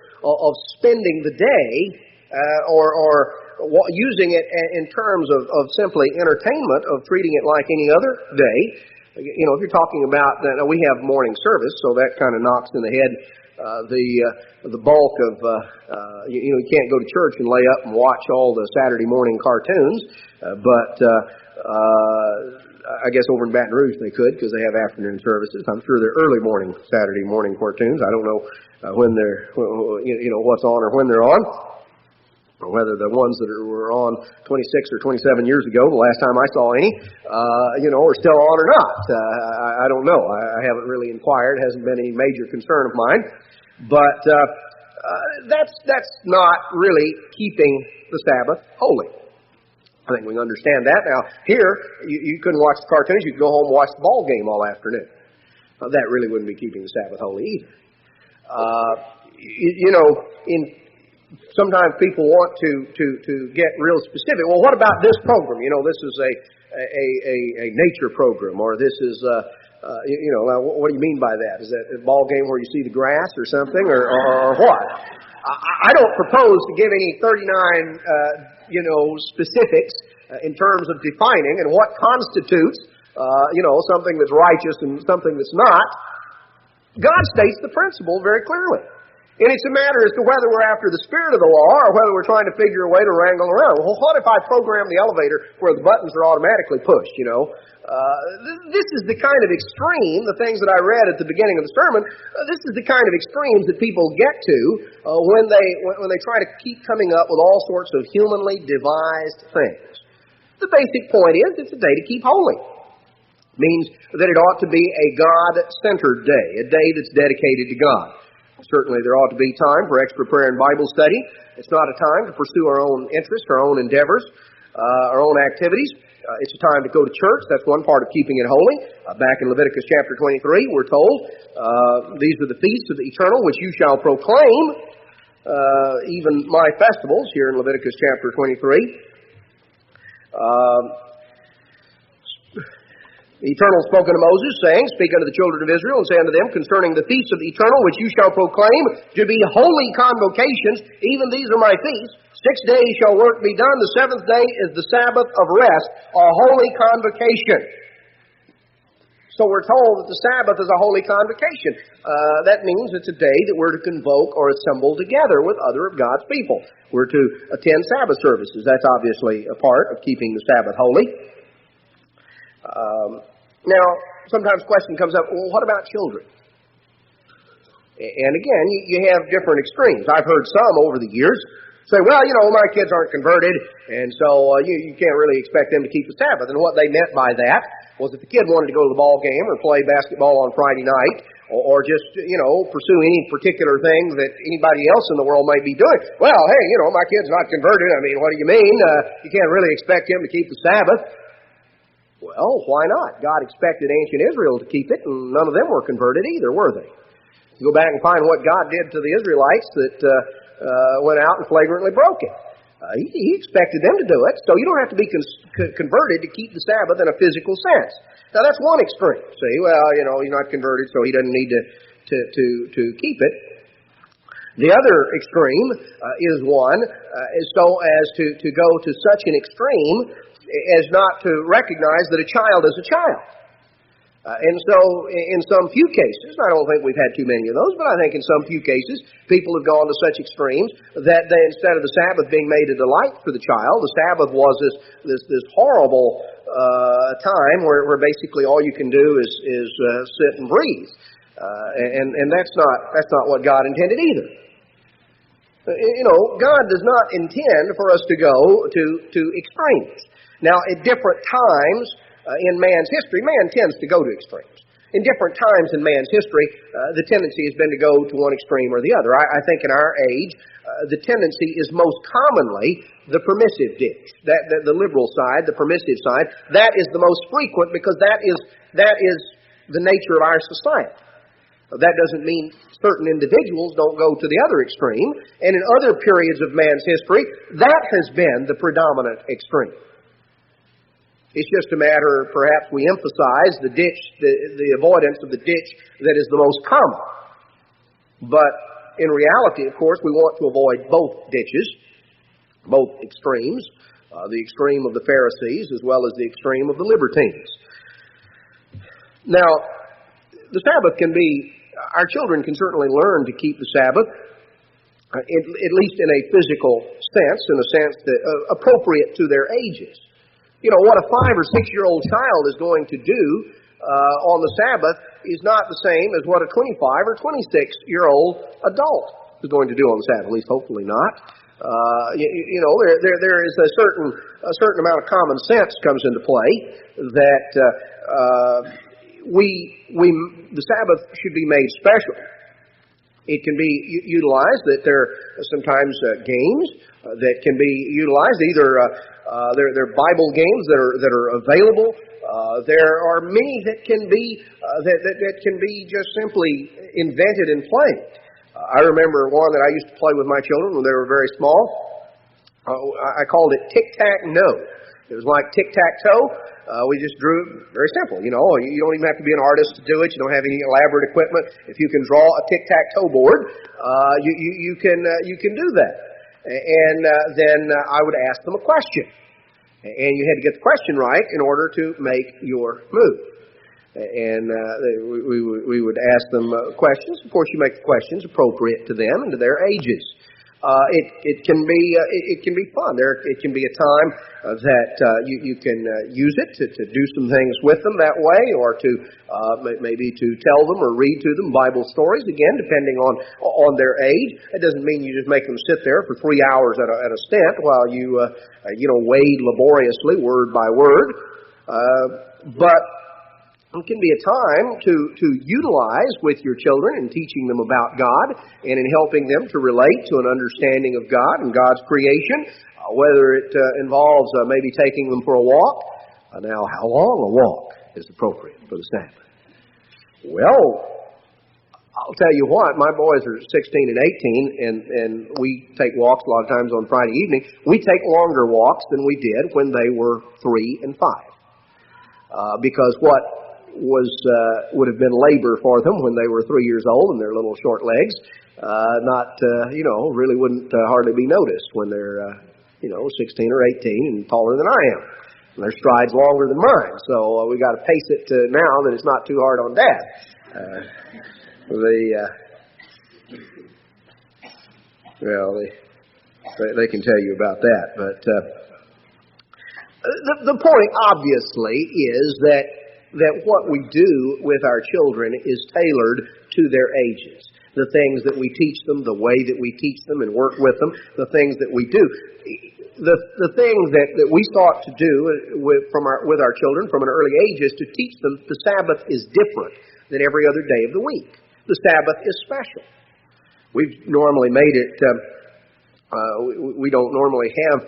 spending the day or using it in terms of simply entertainment, of treating it like any other day, if you're talking about, we have morning service, so that kind of knocks in the head the bulk of, you can't go to church and lay up and watch all the Saturday morning cartoons, but I guess over in Baton Rouge they could, because they have afternoon services. I'm sure they're early morning, Saturday morning cartoons. I don't know when they're, what's on or when they're on, or whether the ones that were on 26 or 27 years ago, the last time I saw any, are still on or not. I don't know. I haven't really inquired. It hasn't been any major concern of mine. But that's not really keeping the Sabbath holy. I think we can understand that. Now, here, you couldn't watch the cartoons. You could go home and watch the ball game all afternoon. That really wouldn't be keeping the Sabbath holy either. Sometimes people want to get real specific. Well, what about this program? This is a nature program, or this is what do you mean by that? Is that a ball game where you see the grass or something, or what? I don't propose to give any 39 specifics in terms of defining and what constitutes something that's righteous and something that's not. God states the principle very clearly. And it's a matter as to whether we're after the spirit of the law or whether we're trying to figure a way to wrangle around. Well, what if I program the elevator where the buttons are automatically pushed, This is the kind of extreme, the things that I read at the beginning of the sermon, this is the kind of extremes that people get to when they try to keep coming up with all sorts of humanly devised things. The basic point is it's a day to keep holy. It means that it ought to be a God-centered day, a day that's dedicated to God. Certainly there ought to be time for extra prayer and Bible study. It's not a time to pursue our own interests, our own endeavors, our own activities. It's a time to go to church. That's one part of keeping it holy. Back in Leviticus chapter 23, we're told, these are the feasts of the eternal, which you shall proclaim, even my festivals, here in Leviticus chapter 23. The Eternal spoke unto Moses, saying, Speak unto the children of Israel, and say unto them, concerning the feasts of the eternal, which you shall proclaim to be holy convocations, even these are my feasts. 6 days shall work be done. The 7th day is the Sabbath of rest, a holy convocation. So we're told that the Sabbath is a holy convocation. That means it's a day that we're to convoke or assemble together with other of God's people. We're to attend Sabbath services. That's obviously a part of keeping the Sabbath holy. Now, sometimes a question comes up, well, what about children? And again, you have different extremes. I've heard some over the years say, well, my kids aren't converted, and so you can't really expect them to keep the Sabbath. And what they meant by that was if the kid wanted to go to the ball game or play basketball on Friday night or just, pursue any particular thing that anybody else in the world might be doing, well, hey, my kid's not converted. I mean, what do you mean? You can't really expect him to keep the Sabbath. Well, why not? God expected ancient Israel to keep it, and none of them were converted either, were they? You go back and find what God did to the Israelites that went out and flagrantly broke it. He expected them to do it, so you don't have to be converted to keep the Sabbath in a physical sense. Now, that's one extreme. See, well, he's not converted, so he doesn't need to keep it. The other extreme is one so as to go to such an extreme as not to recognize that a child is a child. And so, in some few cases, I don't think we've had too many of those, but I think in some few cases, people have gone to such extremes that they, instead of the Sabbath being made a delight for the child, the Sabbath was this horrible time where basically all you can do is sit and breathe. And that's not what God intended either. God does not intend for us to go to extremes. Now, at different times in man's history, man tends to go to extremes. In different times in man's history, the tendency has been to go to one extreme or the other. I think in our age, the tendency is most commonly the permissive ditch, the liberal side, the permissive side. That is the most frequent because that is the nature of our society. That doesn't mean certain individuals don't go to the other extreme. And in other periods of man's history, that has been the predominant extreme. It's just a matter, perhaps we emphasize the ditch, the avoidance of the ditch that is the most common. But in reality, of course, we want to avoid both ditches, both extremes, the extreme of the Pharisees as well as the extreme of the libertines. Now, the Sabbath our children can certainly learn to keep the Sabbath, at least in a physical sense, in a sense that appropriate to their ages. What a 5 or 6 year old child is going to do on the Sabbath is not the same as what a 25 or 26 year old adult is going to do on the Sabbath. At least, hopefully not. There is a certain amount of common sense comes into play that the Sabbath should be made special. It can be utilized that there are sometimes games that can be utilized. Either they're Bible games that are available. There are many that can be that can be just simply invented and played. I remember one that I used to play with my children when they were very small. I called it tic-tac-no. It was like tic-tac-toe. We just drew very simple. You don't even have to be an artist to do it. You don't have any elaborate equipment. If you can draw a tic-tac-toe board, you can do that. And then I would ask them a question. And you had to get the question right in order to make your move. And we would ask them questions. Of course, you make the questions appropriate to them and to their ages. It can be fun. It can be a time that you can use it to do some things with them that way, or to maybe to tell them or read to them Bible stories. Again, depending on their age. It doesn't mean you just make them sit there for 3 hours at a stint while you wade laboriously word by word. But it can be a time to utilize with your children in teaching them about God and in helping them to relate to an understanding of God and God's creation, whether it involves maybe taking them for a walk. Now, how long a walk is appropriate for the Sabbath? Well, I'll tell you what, my boys are 16 and 18, and we take walks a lot of times on Friday evening. We take longer walks than we did when they were 3 and 5. Because what would have been labor for them when they were 3 years old and their little short legs, really wouldn't hardly be noticed when they're, 16 or 18 and taller than I am. And their stride's longer than mine, so we got to pace it now that it's not too hard on Dad. They can tell you about that, but the point obviously is that what we do with our children is tailored to their ages. The things that we teach them, the way that we teach them and work with them, the things that we do. The thing that we sought to do with our children from an early age is to teach them the Sabbath is different than every other day of the week. The Sabbath is special. We've normally made it... We don't normally have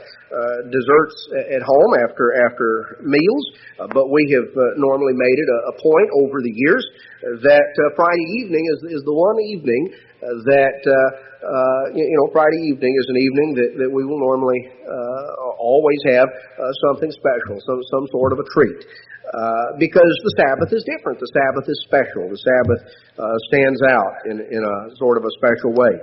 desserts at home after meals, but we have normally made it a point over the years that Friday evening is the one evening that Friday evening is an evening that we will normally always have something special, some sort of a treat. Because the Sabbath is different. The Sabbath is special. The Sabbath stands out in a sort of a special way.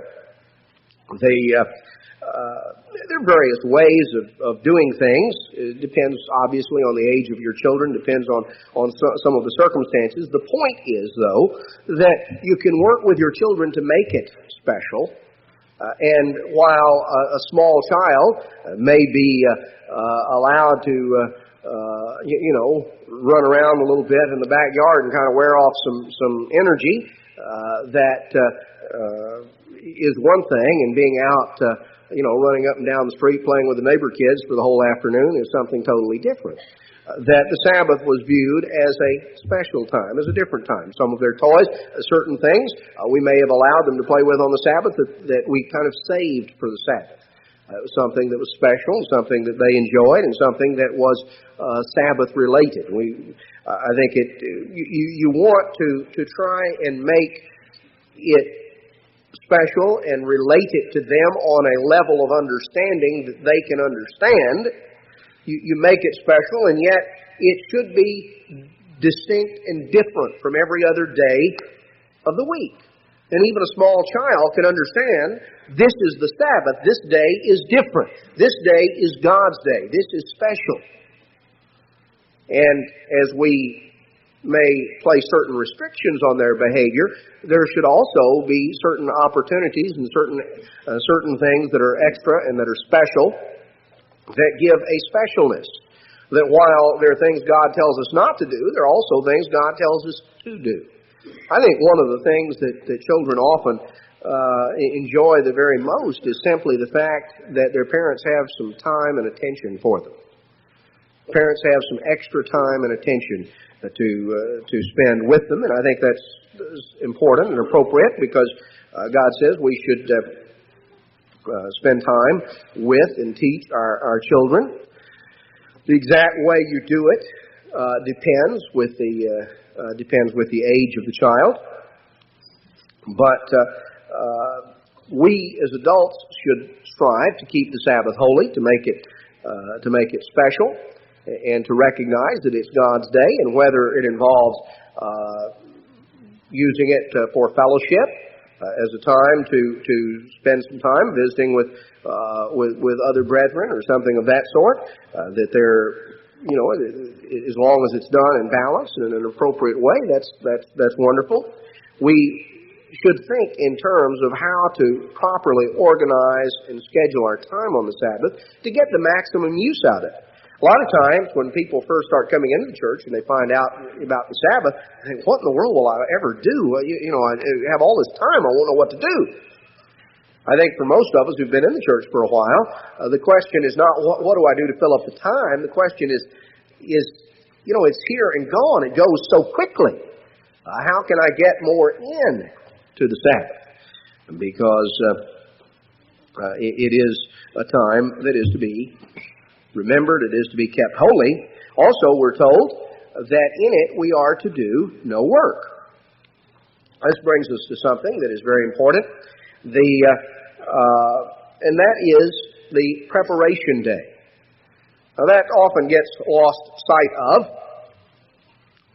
There are various ways of doing things. It depends, obviously, on the age of your children. Depends on some of the circumstances. The point is, though, that you can work with your children to make it special. And while a small child may be allowed to, run around a little bit in the backyard and kind of wear off some energy, that is one thing, and being out running up and down the street playing with the neighbor kids for the whole afternoon is something totally different. That the Sabbath was viewed as a special time, as a different time. Some of their toys, certain things, we may have allowed them to play with on the Sabbath that we kind of saved for the Sabbath. It was something that was special, something that they enjoyed, and something that was Sabbath related. I think you want to try and make it special and relate it to them on a level of understanding that they can understand. You make it special, and yet it should be distinct and different from every other day of the week. And even a small child can understand this is the Sabbath. This day is different. This day is God's day. This is special. And as we may place certain restrictions on their behavior, there should also be certain opportunities and certain things that are extra and that are special that give a specialness. That while there are things God tells us not to do, there are also things God tells us to do. I think one of the things that children often enjoy the very most is simply the fact that their parents have some time and attention for them. Parents have some extra time and attention to spend with them, and I think that's important and appropriate because God says we should spend time with and teach our children. The exact way you do it depends with the age of the child, but we as adults should strive to keep the Sabbath holy, to make it special, and to recognize that it's God's day, and whether it involves using it for fellowship, as a time to spend some time visiting with other brethren or something of that sort. That they're, as long as it's done in balance and in an appropriate way, that's wonderful. We should think in terms of how to properly organize and schedule our time on the Sabbath to get the maximum use out of it. A lot of times when people first start coming into the church and they find out about the Sabbath, they think, what in the world will I ever do? I have all this time, I won't know what to do. I think for most of us who've been in the church for a while, the question is not, what do I do to fill up the time? The question is it's here and gone. It goes so quickly. How can I get more in to the Sabbath? Because it is a time that is to be remembered, it is to be kept holy. Also, we're told that in it we are to do no work. This brings us to something that is very important. And that is the preparation day. Now that often gets lost sight of,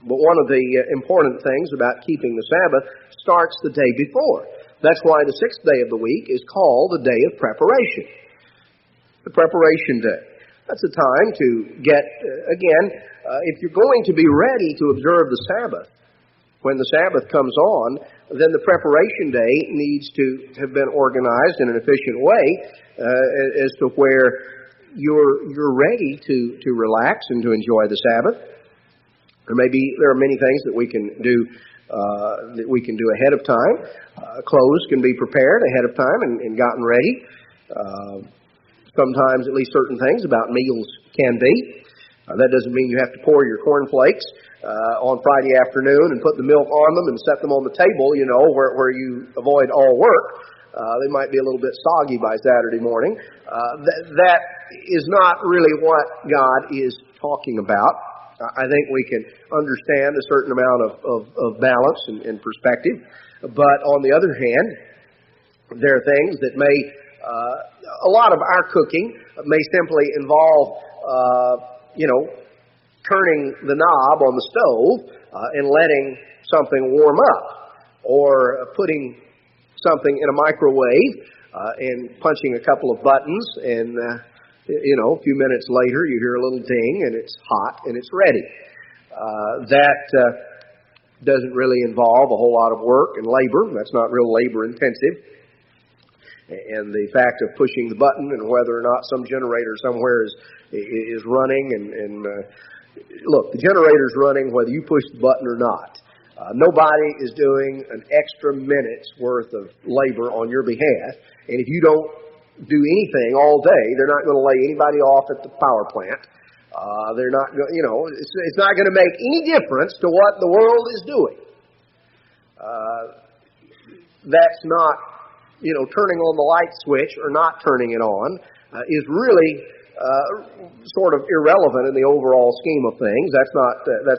but one of the important things about keeping the Sabbath starts the day before. That's why the 6th day of the week is called the day of preparation. The preparation day. That's a time to get, if you're going to be ready to observe the Sabbath, when the Sabbath comes on, then the preparation day needs to have been organized in an efficient way as to where you're ready to relax and to enjoy the Sabbath. There are many things that we can do ahead of time. Clothes can be prepared ahead of time and gotten ready. Sometimes at least certain things about meals can be. That doesn't mean you have to pour your cornflakes on Friday afternoon and put the milk on them and set them on the table, where you avoid all work. They might be a little bit soggy by Saturday morning. That is not really what God is talking about. I think we can understand a certain amount of balance and perspective. But on the other hand, there are things that may, a lot of our cooking may simply involve, turning the knob on the stove and letting something warm up, or putting something in a microwave and punching a couple of buttons, and a few minutes later you hear a little ding and it's hot and it's ready. That doesn't really involve a whole lot of work and labor. That's not real labor intensive. And the fact of pushing the button and whether or not some generator somewhere is running, and look, the generator's running whether you push the button or not. Nobody is doing an extra minute's worth of labor on your behalf, and if you don't do anything all day, they're not going to lay anybody off at the power plant. They're not, it's not going to make any difference to what the world is doing. That's not. Turning on the light switch or not turning it on is really sort of irrelevant in the overall scheme of things. That's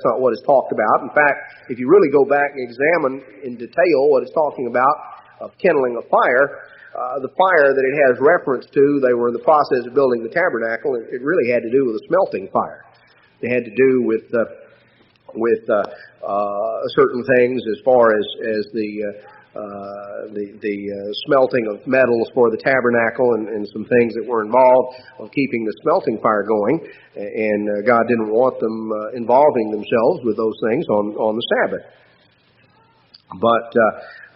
not what is talked about. In fact, if you really go back and examine in detail what it's talking about of kindling a fire, the fire that it has reference to, they were in the process of building the tabernacle. It really had to do with a smelting fire. It had to do with certain things as far as the smelting of metals for the tabernacle and some things that were involved of keeping the smelting fire going, and God didn't want them involving themselves with those things on the Sabbath. But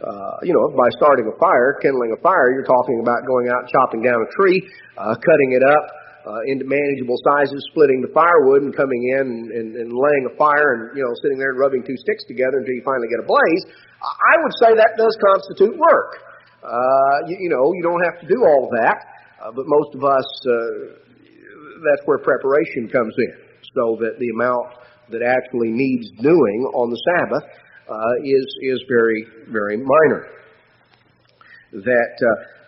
by starting a fire, kindling a fire, you're talking about going out and chopping down a tree, cutting it up into manageable sizes, splitting the firewood and coming in and laying a fire and sitting there and rubbing two sticks together until you finally get a blaze. I would say that does constitute work. You don't have to do all of that, but most of us, that's where preparation comes in, so that the amount that actually needs doing on the Sabbath is very, very minor. That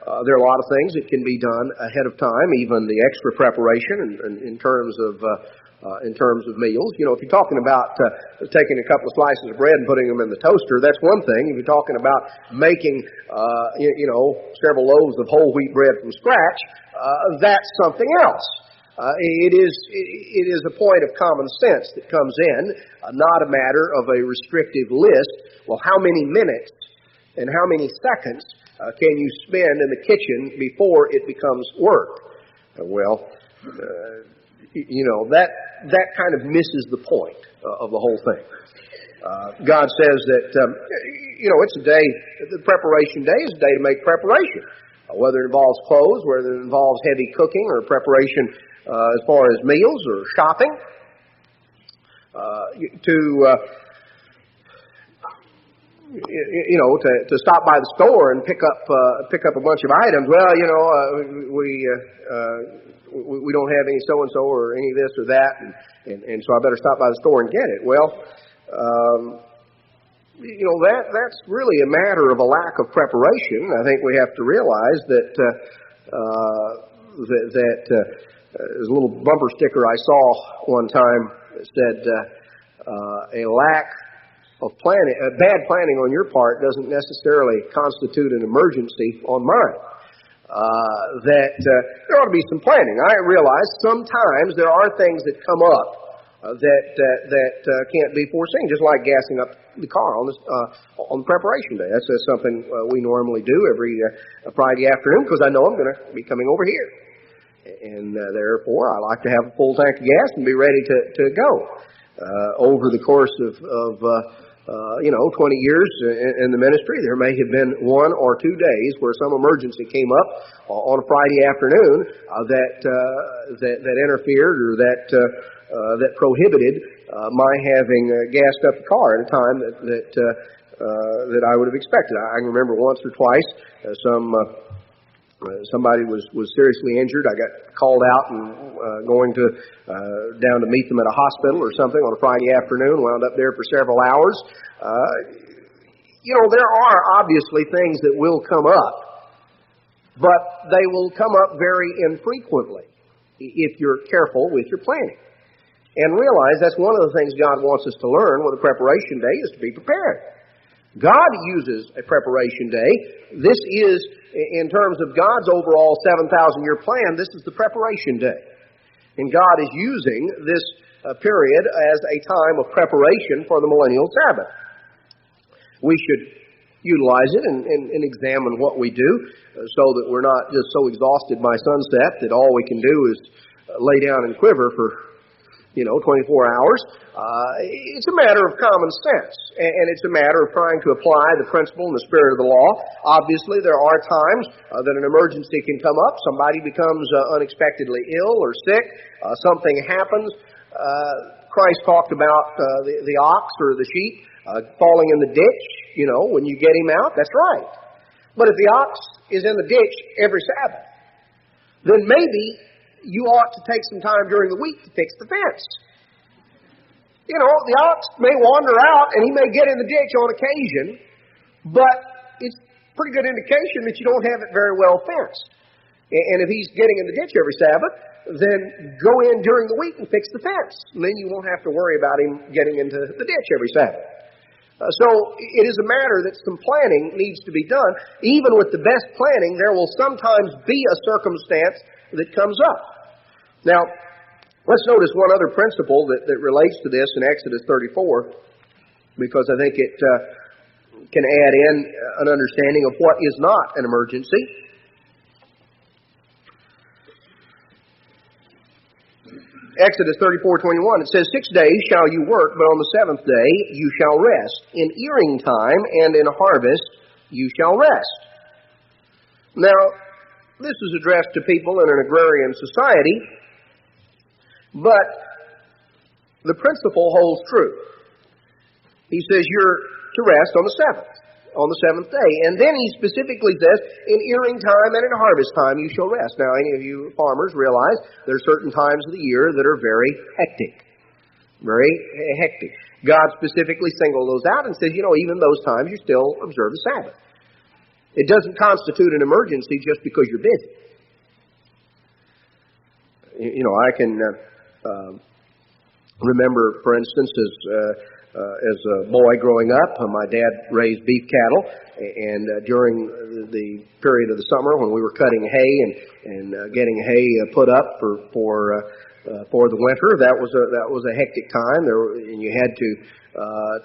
there are a lot of things that can be done ahead of time, even the extra preparation in terms of meals. If you're talking about taking a couple of slices of bread and putting them in the toaster, that's one thing. If you're talking about making, several loaves of whole wheat bread from scratch, that's something else. It is a point of common sense that comes in, not a matter of a restrictive list. Well, how many minutes And how many seconds can you spend in the kitchen before it becomes work? That kind of misses the point of the whole thing. God says that, it's a day, the preparation day is a day to make preparation. Whether it involves clothes, whether it involves heavy cooking or preparation as far as meals or shopping. To stop by the store and pick up a bunch of items. Well, we don't have any so and so or any of this or that, and so I better stop by the store and get it. Well, that's really a matter of a lack of preparation. I think we have to realize that there's a little bumper sticker I saw one time that said a lack of planning, bad planning on your part doesn't necessarily constitute an emergency on mine. There ought to be some planning. I realize sometimes there are things that come up that can't be foreseen, just like gassing up the car on the preparation day. That's something we normally do every Friday afternoon because I know I'm going to be coming over here. And therefore, I like to have a full tank of gas and be ready to go. Over the course of 20 years in the ministry, there may have been 1 or 2 days where some emergency came up on a Friday afternoon that interfered or that prohibited my having gassed up the car at a time that I would have expected. I can remember once or twice somebody was seriously injured. I got called out and going down to meet them at a hospital or something on a Friday afternoon. Wound up there for several hours. There are obviously things that will come up, but they will come up very infrequently if you're careful with your planning. And realize that's one of the things God wants us to learn with a preparation day is to be prepared. God uses a preparation day. This is, in terms of God's overall 7,000-year plan, this is the preparation day. And God is using this period as a time of preparation for the millennial Sabbath. We should utilize it and examine what we do so that we're not just so exhausted by sunset that all we can do is lay down and quiver for 24 hours. It's a matter of common sense, and it's a matter of trying to apply the principle and the spirit of the law. Obviously, there are times that an emergency can come up. Somebody becomes unexpectedly ill or sick. Something happens. Christ talked about the ox or the sheep falling in the ditch, when you get him out. That's right. But if the ox is in the ditch every Sabbath, then maybe you ought to take some time during the week to fix the fence. The ox may wander out and he may get in the ditch on occasion, but it's a pretty good indication that you don't have it very well fenced. And if he's getting in the ditch every Sabbath, then go in during the week and fix the fence. And then you won't have to worry about him getting into the ditch every Sabbath. So it is a matter that some planning needs to be done. Even with the best planning, there will sometimes be a circumstance that comes up. Now, let's notice one other principle that relates to this in Exodus 34, because I think it can add in an understanding of what is not an emergency. Exodus 34:21, it says, 6 days shall you work, but on the 7th day you shall rest. In earing time and in harvest you shall rest. Now, this is addressed to people in an agrarian society, but the principle holds true. He says you're to rest on the 7th day. And then he specifically says, in earing time and in harvest time you shall rest. Now, any of you farmers realize there are certain times of the year that are very hectic. Very hectic. God specifically singled those out and says, even those times you still observe the Sabbath. It doesn't constitute an emergency just because you're busy. I can remember, for instance, as a boy growing up, my dad raised beef cattle, and during the period of the summer when we were cutting hay and getting hay put up for for the winter. That was a hectic time, and you had to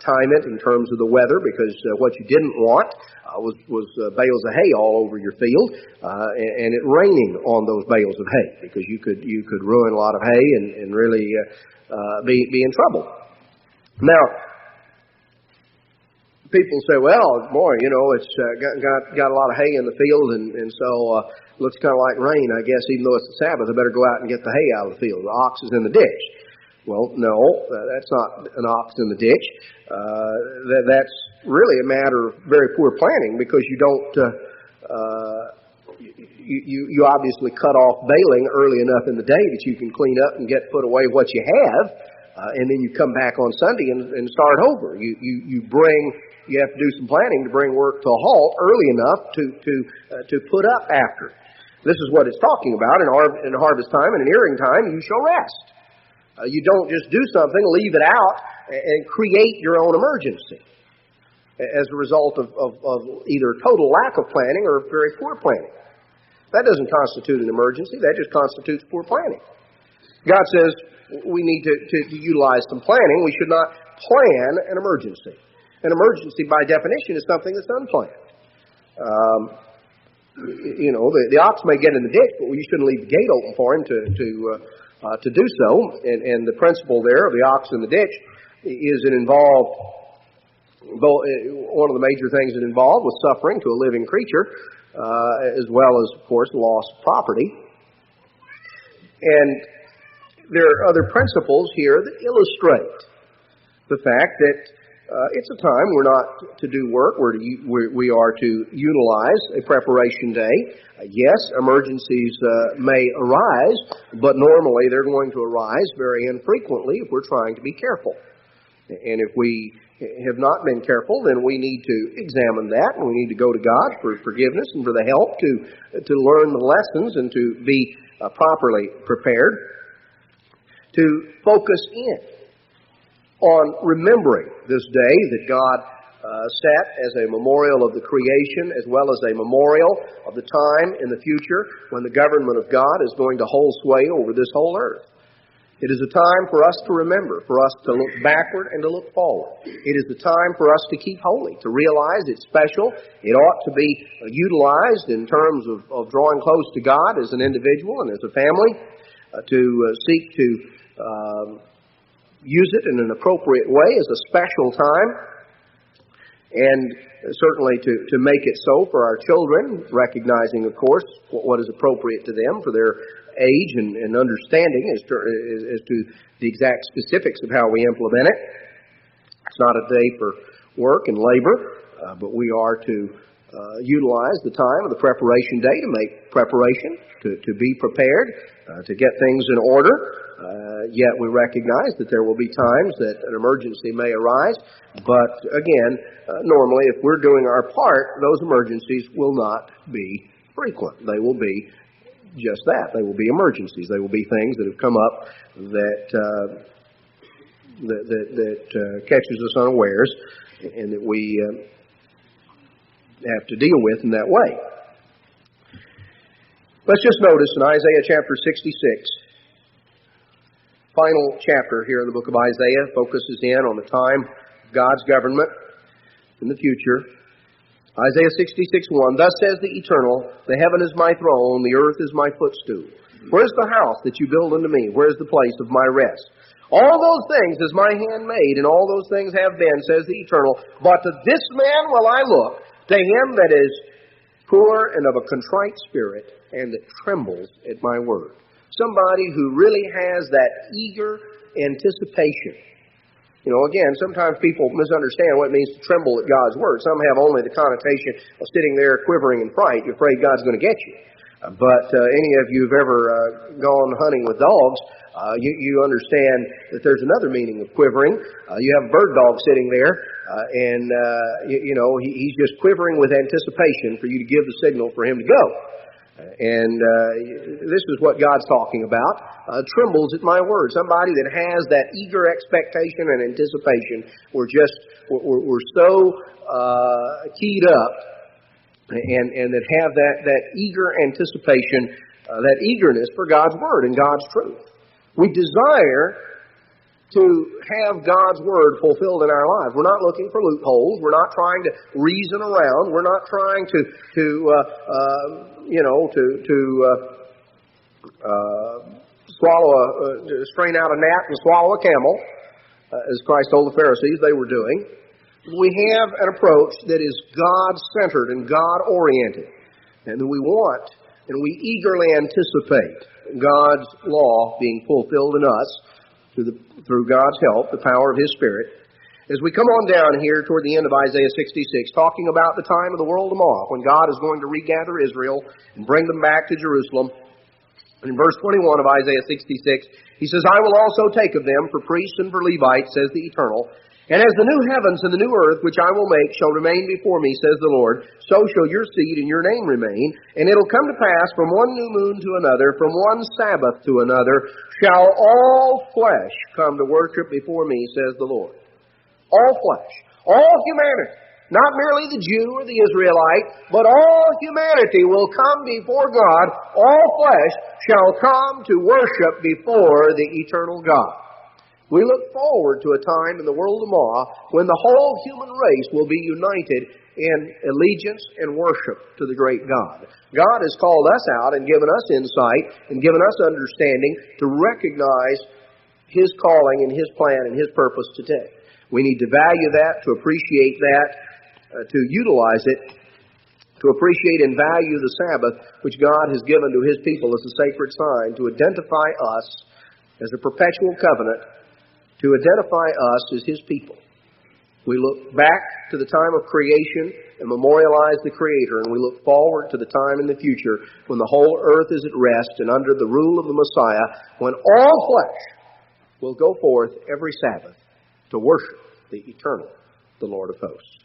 time it in terms of the weather, because what you didn't want was bales of hay all over your field, and it raining on those bales of hay, because you could ruin a lot of hay and really be in trouble. Now, people say, well, boy, it's got a lot of hay in the field, and so looks kind of like rain, I guess. Even though it's the Sabbath, I better go out and get the hay out of the field. The ox is in the ditch. Well, no, that's not an ox in the ditch. That's really a matter of very poor planning, because you don't, you obviously cut off baling early enough in the day that you can clean up and get put away what you have, and then you come back on Sunday and start over. You have to do some planning to bring work to a halt early enough to put up after. This is what it's talking about. In harvest time and in earing time, you shall rest. You don't just do something, leave it out, and create your own emergency as a result of either total lack of planning or very poor planning. That doesn't constitute an emergency. That just constitutes poor planning. God says we need to utilize some planning. We should not plan an emergency. An emergency, by definition, is something that's unplanned. The ox may get in the ditch, but you shouldn't leave the gate open for him to do so. And the principle there of the ox in the ditch is one of the major things it involved was suffering to a living creature, as well as, of course, loss of property. And there are other principles here that illustrate the fact that it's a time we're not to do work. We are to utilize a preparation day. Yes, emergencies may arise, but normally they're going to arise very infrequently if we're trying to be careful. And if we have not been careful, then we need to examine that, and we need to go to God for forgiveness and for the help to learn the lessons and to be properly prepared, to focus in on remembering this day that God set as a memorial of the creation, as well as a memorial of the time in the future when the government of God is going to hold sway over this whole earth. It is a time for us to remember, for us to look backward and to look forward. It is a time for us to keep holy, to realize it's special. It ought to be utilized in terms of drawing close to God as an individual and as a family, to seek to use it in an appropriate way as a special time, and certainly to make it so for our children, recognizing, of course, what is appropriate to them for their age and understanding as to the exact specifics of how we implement it. It's not a day for work and labor, but we are to utilize the time of the preparation day to make preparation, to be prepared, to get things in order. Yet we recognize that there will be times that an emergency may arise. But again, normally if we're doing our part, those emergencies will not be frequent. They will be just that. They will be emergencies. They will be things that have come up that catches us unawares, and that we have to deal with in that way. Let's just notice in Isaiah chapter 66, final chapter here in the book of Isaiah, focuses in on the time of God's government in the future. Isaiah 66:1, "Thus says the Eternal, the heaven is my throne, the earth is my footstool. Where is the house that you build unto me? Where is the place of my rest? All those things is my hand made, and all those things have been, says the Eternal. But to this man will I look, to him that is poor and of a contrite spirit, and that trembles at my word." Somebody who really has that eager anticipation. Again, sometimes people misunderstand what it means to tremble at God's word. Some have only the connotation of sitting there quivering in fright. You're afraid God's going to get you. But any of you who've ever gone hunting with dogs, you understand that there's another meaning of quivering. You have a bird dog sitting there, and he's just quivering with anticipation for you to give the signal for him to go. And this is what God's talking about. Trembles at my word. Somebody that has that eager expectation and anticipation. We're so keyed up, and that have that eager anticipation, that eagerness for God's word and God's truth. We desire to have God's Word fulfilled in our lives. We're not looking for loopholes. We're not trying to reason around. We're not trying to strain out a gnat and swallow a camel, as Christ told the Pharisees they were doing. We have an approach that is God-centered and God-oriented, and we want and we eagerly anticipate God's law being fulfilled in us through God's help, the power of His Spirit. As we come on down here toward the end of Isaiah 66, talking about the time of the world tomorrow, when God is going to regather Israel and bring them back to Jerusalem. And in verse 21 of Isaiah 66, He says, I will also take of them for priests and for Levites, says the Eternal. And as the new heavens and the new earth, which I will make, shall remain before me, says the Lord, so shall your seed and your name remain. And it'll come to pass from one new moon to another, from one Sabbath to another, shall all flesh come to worship before me, says the Lord. All flesh. All humanity. Not merely the Jew or the Israelite, but all humanity will come before God. All flesh shall come to worship before the eternal God. We look forward to a time in the world tomorrow when the whole human race will be united in allegiance and worship to the great God. God has called us out and given us insight and given us understanding to recognize His calling and His plan and His purpose today. We need to value that, to appreciate that, to utilize it, to appreciate and value the Sabbath which God has given to His people as a sacred sign, to identify us as a perpetual covenant, to identify us as His people. We look back to the time of creation and memorialize the Creator, and we look forward to the time in the future when the whole earth is at rest and under the rule of the Messiah, when all flesh will go forth every Sabbath to worship the eternal, the Lord of hosts.